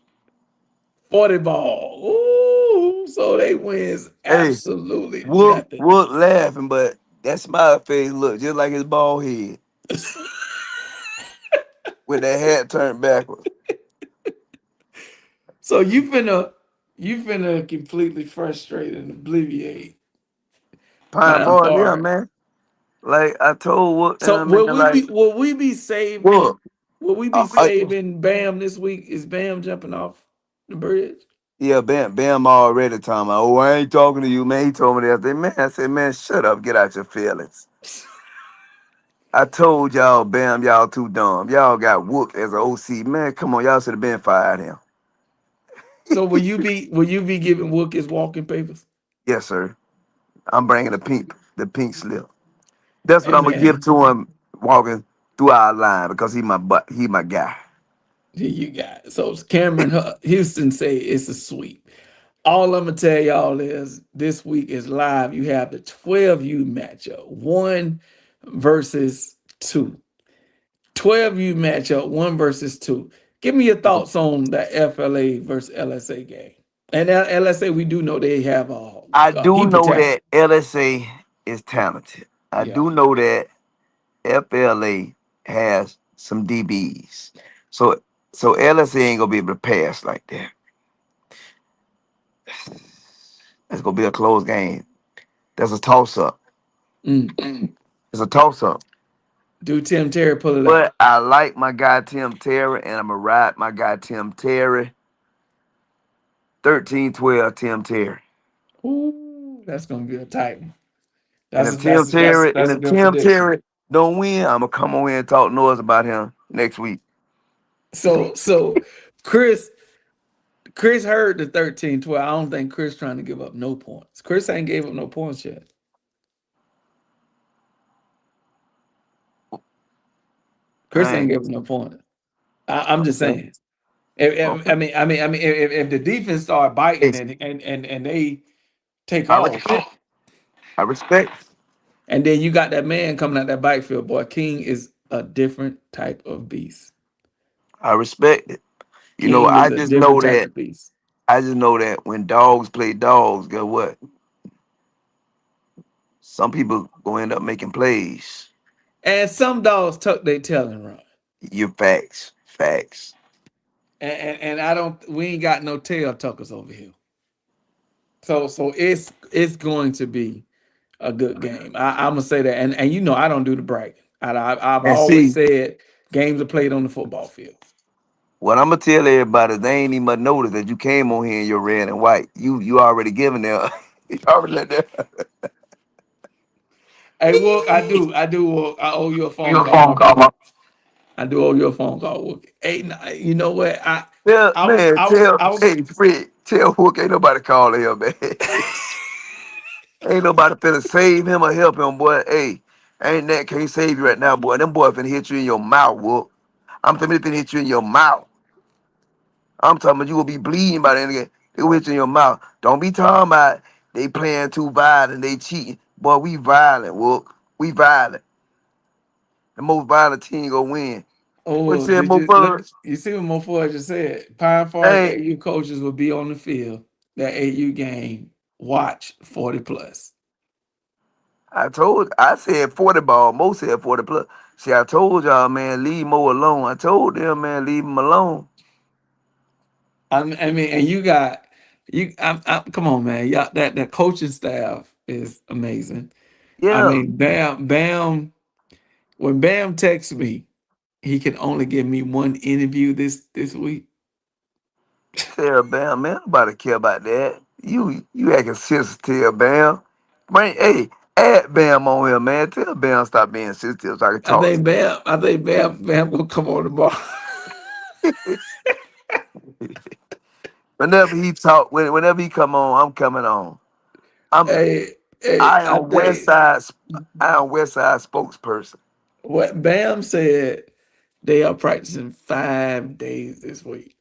40 ball. Ooh, so they wins Hey, absolutely Wook nothing. Wook laughing, but that smile face look just like his bald head with that hat turned backwards. So you finna completely frustrate and obliviate Pine Pine Forest, yeah, Forest. man. Like I told Wook, So man, like will we be saving Wook. will we be saving Bam this week? Is Bam jumping off the bridge? Yeah, Bam already talking about, oh, I ain't talking to you, man. He told me that. Man, I said, man, shut up, get out your feelings. I told y'all, Bam, y'all too dumb. Y'all got Wook as an OC. Man, come on, y'all should have been fired him. So will you be giving Wook his walking papers? Yes, sir. I'm bringing the pink slip. That's what Hey I'm gonna give man, to him walking through our line because he my guy. here you got it. So Cameron Houston say it's a sweep. All I'm gonna tell y'all is this week is live. You have the 12U matchup, 1 versus 2. 12U matchup, 1 versus 2. Give me your thoughts on the FLA versus LSA game. And LSA, we do know they have I a do heap of know talent. that LSA is talented. I Yeah. do know that FLA has some DBs. So LSA ain't gonna be able to pass like that. It's gonna be a close game. There's a toss up. Mm. It's a toss up. Do Tim Terry pull it out? But I like my guy Tim Terry, and I'm gonna ride my guy Tim Terry. 13-12 Tim Terry. Ooh, that's gonna be a tight one. And That's if a, that's Tim a, that's Terry and that's a if good Tim prediction. Terry don't win, I'm gonna come on here and talk noise about him next week. So Chris heard the 13-12. I don't think Chris trying to give up no points. Chris ain't gave up no points yet. Chris I ain't ain't giving no points. I'm just okay. saying. Okay. If the defense start biting Hey, and they take I off, respect. I respect. and then you got that man coming out that backfield, boy, King is a different type of beast. I respect it. You know, King is a different type of beast. I just know that when dogs play dogs, guess what? Some people gonna end up making plays. And some dogs tuck their tail and run. Your facts. Facts. And I don't we ain't got no tail tuckers over here. So it's going to be a good game. I'm gonna say that, and you know I don't do the bragging. I've And always see, said games are played on the football field. what I'm gonna tell everybody, they ain't even much notice that you came on here in your red and white. You already given there. You already let that. Hey, Wook, I do. Wook, I owe you a phone Your call, phone my call, brother. my I do owe you a phone call, Wook. Hey, you know what? tell I was man, I was tell I was. hey Fred, tell Hook ain't nobody calling him, man. Ain't nobody finna save him or help him, boy. Hey, ain't that can't save you right now, boy. Them boy finna hit you in your mouth, Wook. I'm finna hit you in your mouth. I'm talking about you will be bleeding by the end of the game. They will hit you in your mouth. Don't be talking about they playing too violent, they cheating. Boy, we violent, Wook. We violent. The most violent team gonna win. What you Oh, said, did Mo you look? Fudge? You see what Mo Ford just said? Pine Forest Hey, AU coaches will be on the field. That AU game. Watch 40 plus. I said 40 ball. Mo said 40 plus. See, I told y'all, man, leave Mo alone. I told them, man, leave him alone. I mean, and you got you. Come on, man. Yeah, that coaching staff is amazing. I Yeah, mean, Bam When Bam texts me, he can only give me one interview this week. Tell Bam, man, nobody care about that. You acting sensitive, Bam. Bring, hey, add Bam on here, man. Tell Bam stop being sensitive so I can talk to Bam gonna come on tomorrow. him. Whenever he talk, whenever he come on, I'm coming on. I'm hey, hey, I I am West think Side. I am West Side spokesperson. what Bam said, they are practicing 5 days this week.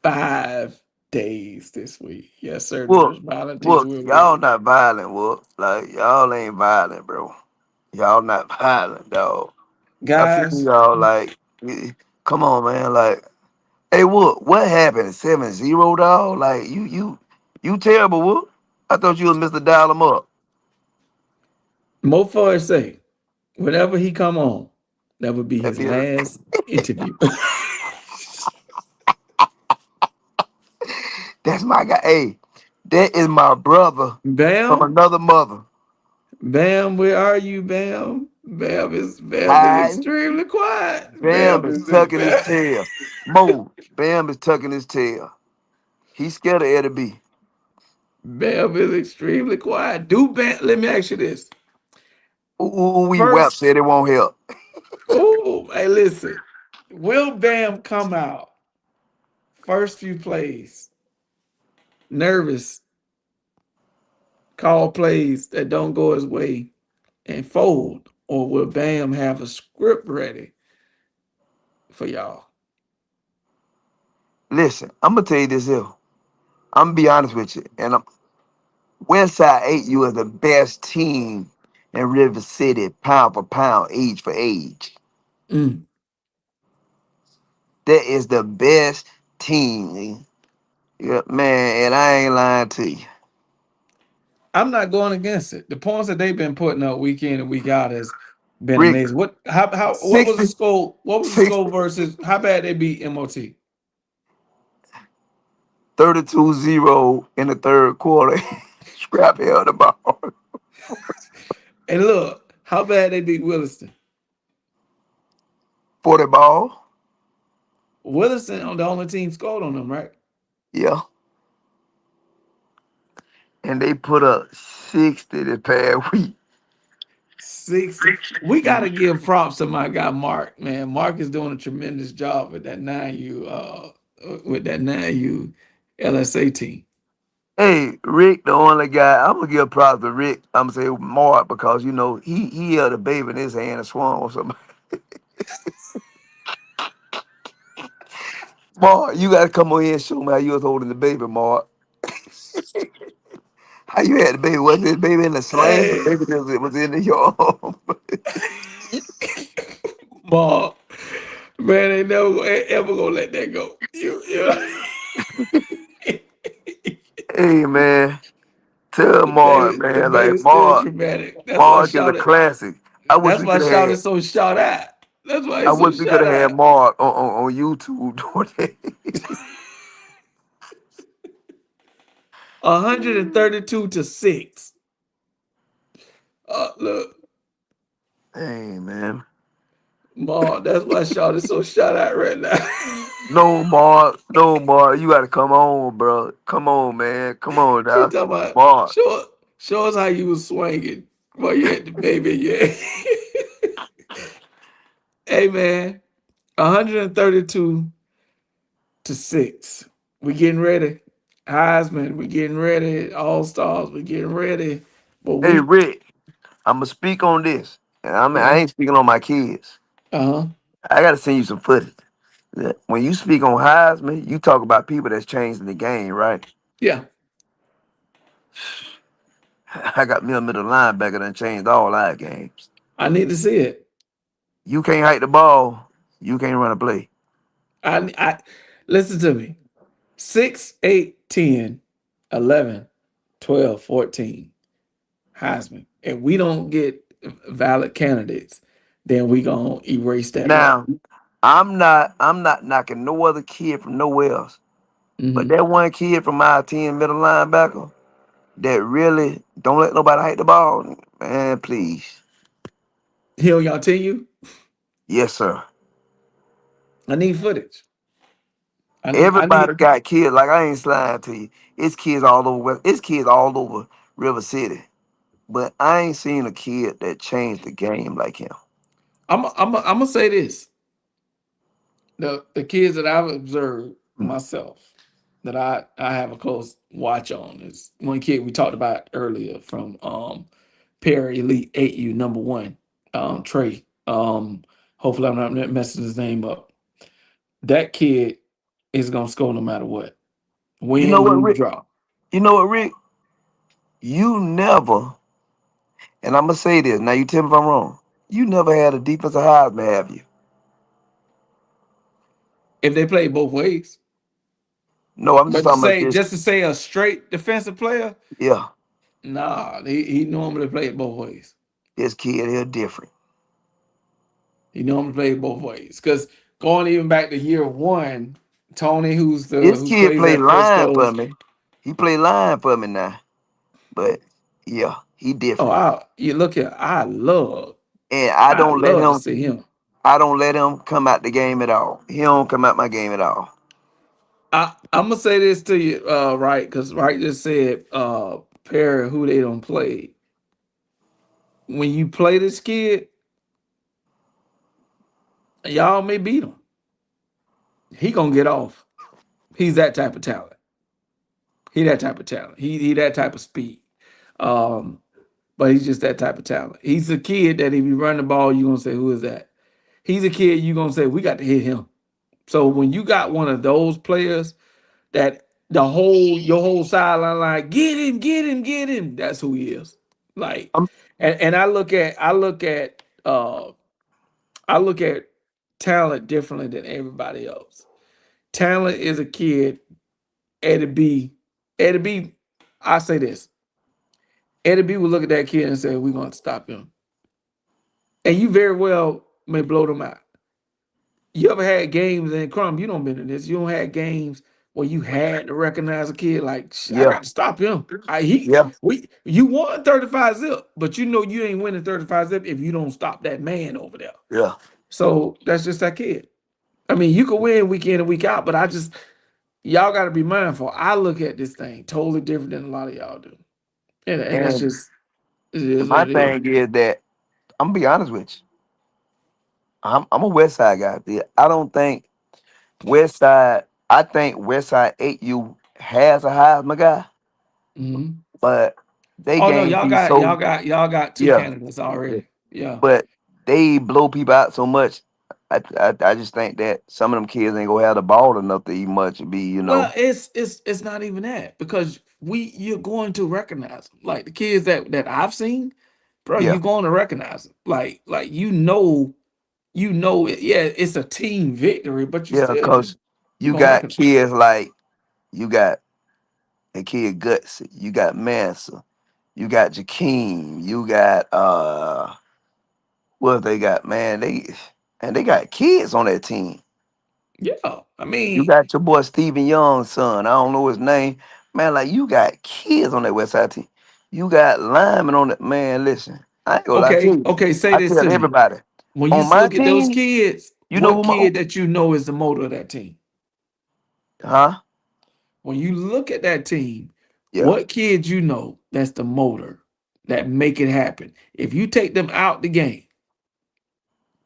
5 days this week. Yes, sir. Look, Nurse volunteers look, will be y'all with not violent, look. Like y'all ain't violent, bro. Y'all not violent, dog. I feel guys. y'all like, come on, man. Like, hey, what happened? 7-0, dog. Like you terrible, Wook. I thought you was Mr. Dial 'em up. Mo Forest say, whenever he come on, that would be That his be, last interview. that's my guy. Hey, that is my brother from Bam, another mother. Bam, where are you, Bam? Bam is Hiding. extremely quiet. Bam is tucking his tail. Mo, Bam is tucking his tail. He's scared of Eddie B. Bam is extremely quiet. Do Bam? Let me ask you this. We WAP First, said it won't help. oh, hey, listen. Will Bam come out first few plays nervous, call plays that don't go his way, and fold, or will Bam have a script ready for y'all? Listen, I'm gonna tell you this here. I'm gonna be honest with you. And Westside 8U is the best team in River City, pound for pound, age for age. Mm. That is the best team. Yeah, man, and I ain't lying to you. I'm not going against it. The points that they've been putting up week in and week out has been Rick, amazing. What was the 60, score? What was the 60, score versus how bad they beat MOT? 32-0 in the third quarter. Scrap held the ball. And look, how bad they beat Williston. 40 ball. Williston on the only team scored on them, right? Yeah. And they put up 60 the past week. 60. We gotta give props to my guy Mark, man. Mark is doing a tremendous job with that 9U LSA team. Hey, Rick, the only guy, I'm gonna give props to Rick. I'm gonna say Mark because you know he held a baby in his hand and swung or something. Mark, you gotta come on here and show me how you was holding the baby, Mark. How you had the baby? Was this baby in the sling? The Hey, baby was in your arm. Mark, man, they never ever gonna let that go. Hey man, tell Mark, The man, like baby's still Mark, dramatic. That's why I Mark is a shouted. classic. I wish That's we why I could have shouted had. so shout out. That's why I he's so wish we could shout have had out. Mark on YouTube doing that. 132-6. Look, Hey man. Mark, that's why I shouted so shout out right now. No, Mark. No, Mark. You gotta come on, bro. Come on, man. Come on He now. talking about Mark. show us how you was swinging while you had the baby. Yeah. Hey man, 132-6. We getting ready. Heisman, we getting ready. All stars, we getting ready. But Hey, we Rick, I'm gonna speak on this. And I uh ain't speaking on my kids. huh. I gotta send you some footage. When you speak on Heisman, you talk about people that's changing the game, right? Yeah, I got me a middle linebacker that changed all our games. I need to see it. You can't hike the ball, you can't run a play. I listen to me. 6, 8, 10, 11, 12, 14. Heisman. If we don't get valid candidates, then we gonna erase that record. Now, I'm not knocking no other kid from nowhere else. But Hmm. that one kid from our team, middle linebacker, that really don't let nobody hit the ball, man, please. He on y'all team? Yes, sir. I need footage. I Everybody need. got kids. Like I ain't lying to you. It's kids all over. It's kids all over River City. But I ain't seen a kid that changed the game like him. I'm gonna say this. The kids that I've observed Mm. myself, that I have a close watch on, is one kid we talked about earlier from Perry Elite 8U #1, Trey. Hopefully I'm not messing his name up. That kid is gonna score no matter what. You know Win, what, lose, Rick? draw. You know what, Rick? You never, and I'm gonna say this. Now you tell me if I'm wrong. You never had a defensive Heisman, have you? If they play both ways. No, I'm just But to talking about say this. just to say a straight defensive player, Yeah, nah, he normally play it both ways. this kid here different. He normally play it both ways. Because going even back to year one, Tony, This who kid plays play at line for Frisco's. me. He play line for me now. But yeah, he Oh, different. you look here. And I love to see him. I don't let him come out the game at all. He don't come out my game at all. I'm gonna say this to you, right? Because Wright just said, Perry, who they don't play. When you play this kid, y'all may beat him. He gonna get off. He's that type of talent. He that type of talent. He that type of speed. Um, but he's just that type of talent. He's a kid that if you run the ball, you're gonna say, who is that? He's a kid you're gonna say, we got to hit him. So when you got one of those players that your whole sideline like, get him, get him, get him. That's who he is. Like, I'm and I look at talent differently than everybody else. Talent is a kid, Eddie B. Eddie B, I say this. Eddie B will look at that kid and say, we're going to stop him. And you very well may blow them out. You ever had games, and Crumb, you don't been in this. You don't had games where you had to recognize a kid like, I yeah, got to stop him. yeah, You won 35 zip, but you know you ain't winning 35 zip if you don't stop that man over there. yeah. So that's just that kid. I mean, you can win week in and week out, but y'all got to be mindful. I look at this thing totally different than a lot of y'all do. And that's And just, it is my what it is. thing is that I'm gonna be honest with you. I'm a West Side guy. Yeah, I don't think West Side. I think West Side 8U has a Heisman guy, Mhm. but they Oh no, game be so y'all got two yeah. candidates already. Yeah. But they blow people out so much. I just think that some of them kids ain't gonna have the ball enough to eat much and be, Well, it's not even that because you're going to recognize them. Like the kids that I've seen, bro, yeah, you're going to recognize them. Like it. Yeah, it's a team victory, but yeah, cause you're you gonna got recognize. kids like you got a kid Gutsy, you got Mansa, you got Jakeem, you got what they got, man, they got kids on that team. Yeah, I You mean, got your boy Stephen Young's son. I don't know his name. Man, like you got kids on that West Side team. You got linemen on it. Man, listen. I ain't gonna lie to you. okay, say I this tell to me. everybody. When you On my look at those team, kids, you know what who my kid that you know is the motor of that team? huh? When you look at that team, Yeah, what kid you know that's the motor that make it happen? If you take them out the game,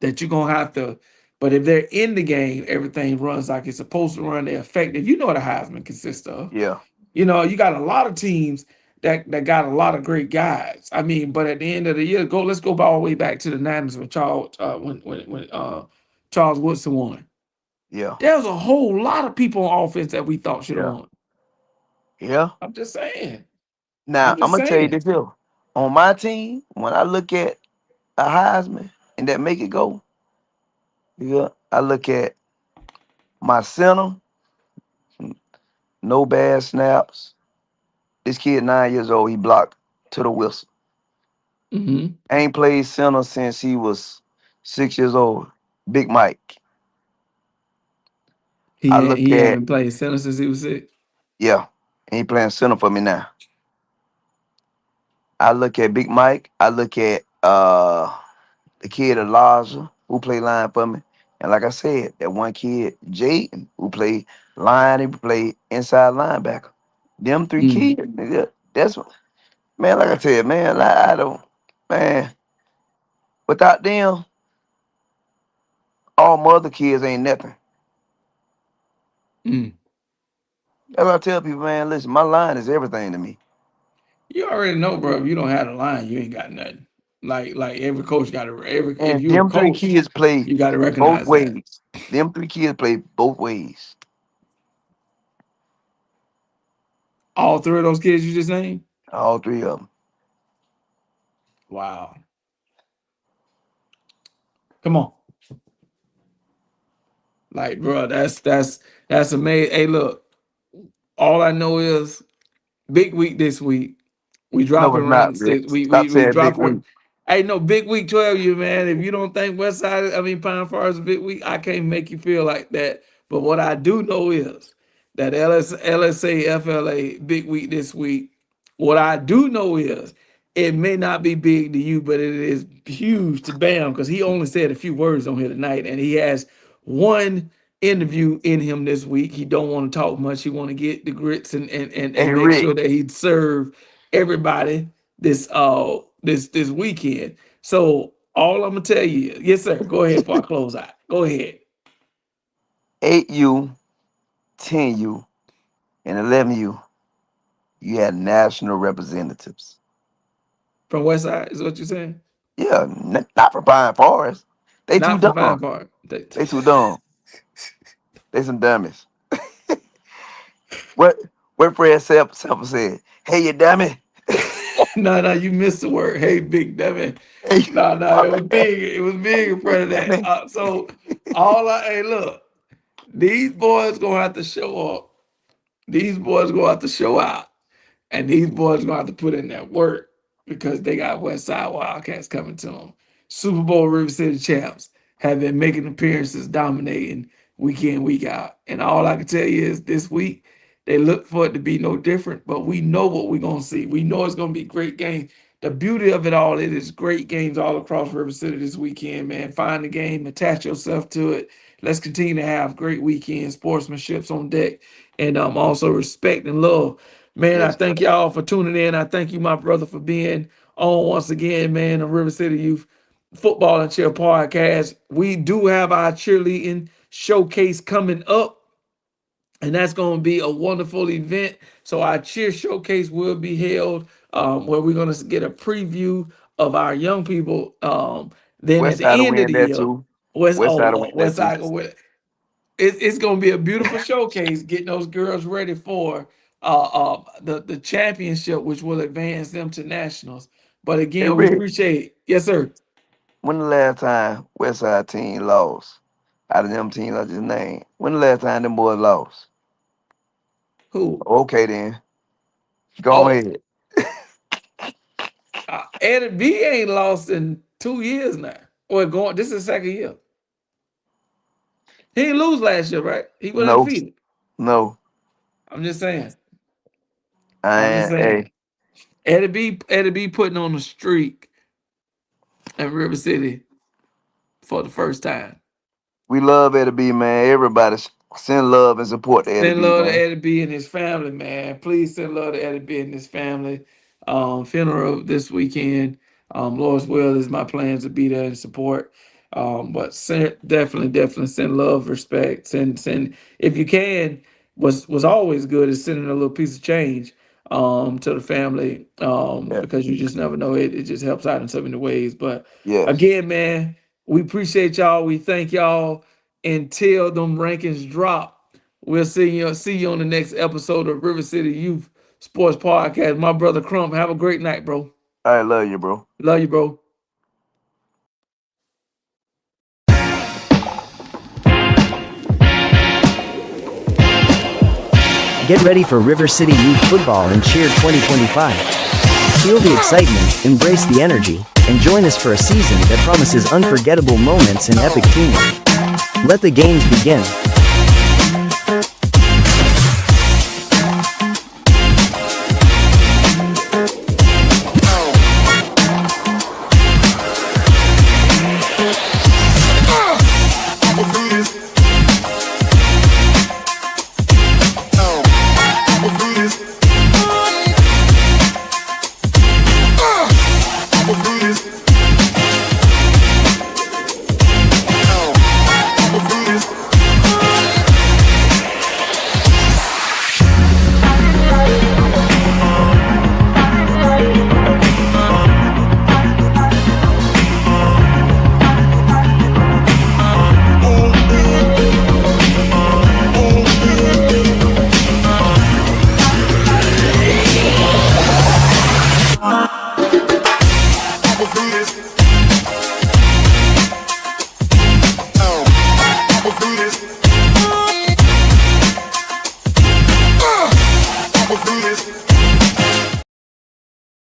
that you're gonna have to. But if they're in the game, everything runs like it's supposed to run. They're effective. You know what a Heisman consists of. yeah, You got a lot of teams that got a lot of great guys. I mean, but at the end of the year, let's go all the way back to the '90s when Charles Woodson won. yeah, There was a whole lot of people on offense that we thought should have yeah, won. yeah. I'm just saying. I'm Now I'm just gonna tell you saying. this here. On my team, when I look at a Heisman and that make it go, yeah, I look at my center, no bad snaps. This kid 9 years old, he blocked to the whistle. Hmm. Ain't played center since he was 6 years old. Big Mike. I look He at haven't played center since he was 6. yeah, he playing center for me now. I look at Big Mike. I look at the kid Elijah who play line for me, and like I said, that one kid Jaden who play line, he play inside linebacker. Them three Mm, kids, nigga, that's what, man. Like I said, man, I don't, man. Without them, all my other kids ain't nothing. mm. That's what I tell people, man. Listen, my line is everything to me. You already know, bro. If you don't have the line, you ain't got nothing. Like every coach got to if And you a them three coach, kids play you got to both recognize that. ways. Them three kids play both ways. All three of those kids you just named. All three of them. Wow. Come on. Like, bro, that's amazing. Hey, look, all I know is big week this week. We No, dropping it's not, rank Rick. six. Stop We saying big dropping. week. Hey, no, big week 12, you man. If you don't think West Side, I mean Pine Forest is a big week, I can't make you feel like that. But what I do know is that LSA, FLA, big week this week. What I do know is it may not be big to you, but it is huge to Bam because he only said a few words on here tonight, and he has one interview in him this week. He don't want to talk much. He want to get the grits and Hey, make Rick. sure that he'd serve everybody this weekend. So all I'm gonna tell you, yes, sir. Go ahead before I close out. Go ahead. 8U, 10U, and 11U, you had national representatives. From West Side is what you're saying? Yeah, not for Pine Forest. They too Not from dumb. Pine Park. They too dumb. They some dummies. What Fred Sample said? Hey, you dummy. No, you missed the word. Hey, big dummy. Hey, No, my it was bad. big. It was big in front Hey, of that. dummy. Hey, look, these boys gonna have to show up. These boys gonna have to show out. And these boys gonna have to put in that work because they got West Side Wildcats coming to them. Super Bowl River City champs have been making appearances, dominating week in, week out. And all I can tell you is this week they look for it to be no different, but we know what we're gonna see. We know it's gonna be great games. The beauty of it all, it is great games all across River City this weekend, man. Find the game, attach yourself to it. Let's continue to have great weekends, sportsmanships on deck, and also respect and love. Man, I Yes, thank y'all for tuning in. I thank you, my brother, for being on once again, man, on River City Youth Football and Cheer Podcast. We do have our cheerleading showcase coming up, and that's going to be a wonderful event. So our cheer showcase will be held where we're going to get a preview of our young people. Then at West the Side will end of win the that year, too. West Side will win that West too. Side go with it's going to be a beautiful showcase, getting those girls ready for the championship, which will advance them to nationals. But Hey, again, we Rick, appreciate, yes, sir. when the last time West Side team lost? Out of them teams I just named. When the last time them boys lost? Who? Okay then. Go Oh, ahead. Eddie B ain't lost in 2 years now. Or going, this is the second year. He didn't lose last year, right? He went No, undefeated. no. I'm just saying. I'm just I saying. hey, Eddie B putting on a streak at River City for the first time. we love Eddie B, man. Everybody send love and support to Eddie Send B, love to man. Eddie B and his family, man. Please send love to Eddie B and his family. Funeral this weekend. Lord's will is my plans to be there and support. But definitely send love, respect. Send if you can. Was always good is sending a little piece of change to the family Yeah. because you just never know it just helps out in so many ways. But Yes. again, man, we appreciate y'all. We thank y'all until them rankings drop. We'll see you on the next episode of River City Youth Sports Podcast. My brother Crump, have a great night, bro. I love you, bro. Love you, bro. Get ready for River City Youth Football and Cheer 2025. Feel the excitement, embrace the energy, and join us for a season that promises unforgettable moments and epic teamwork. Let the games begin.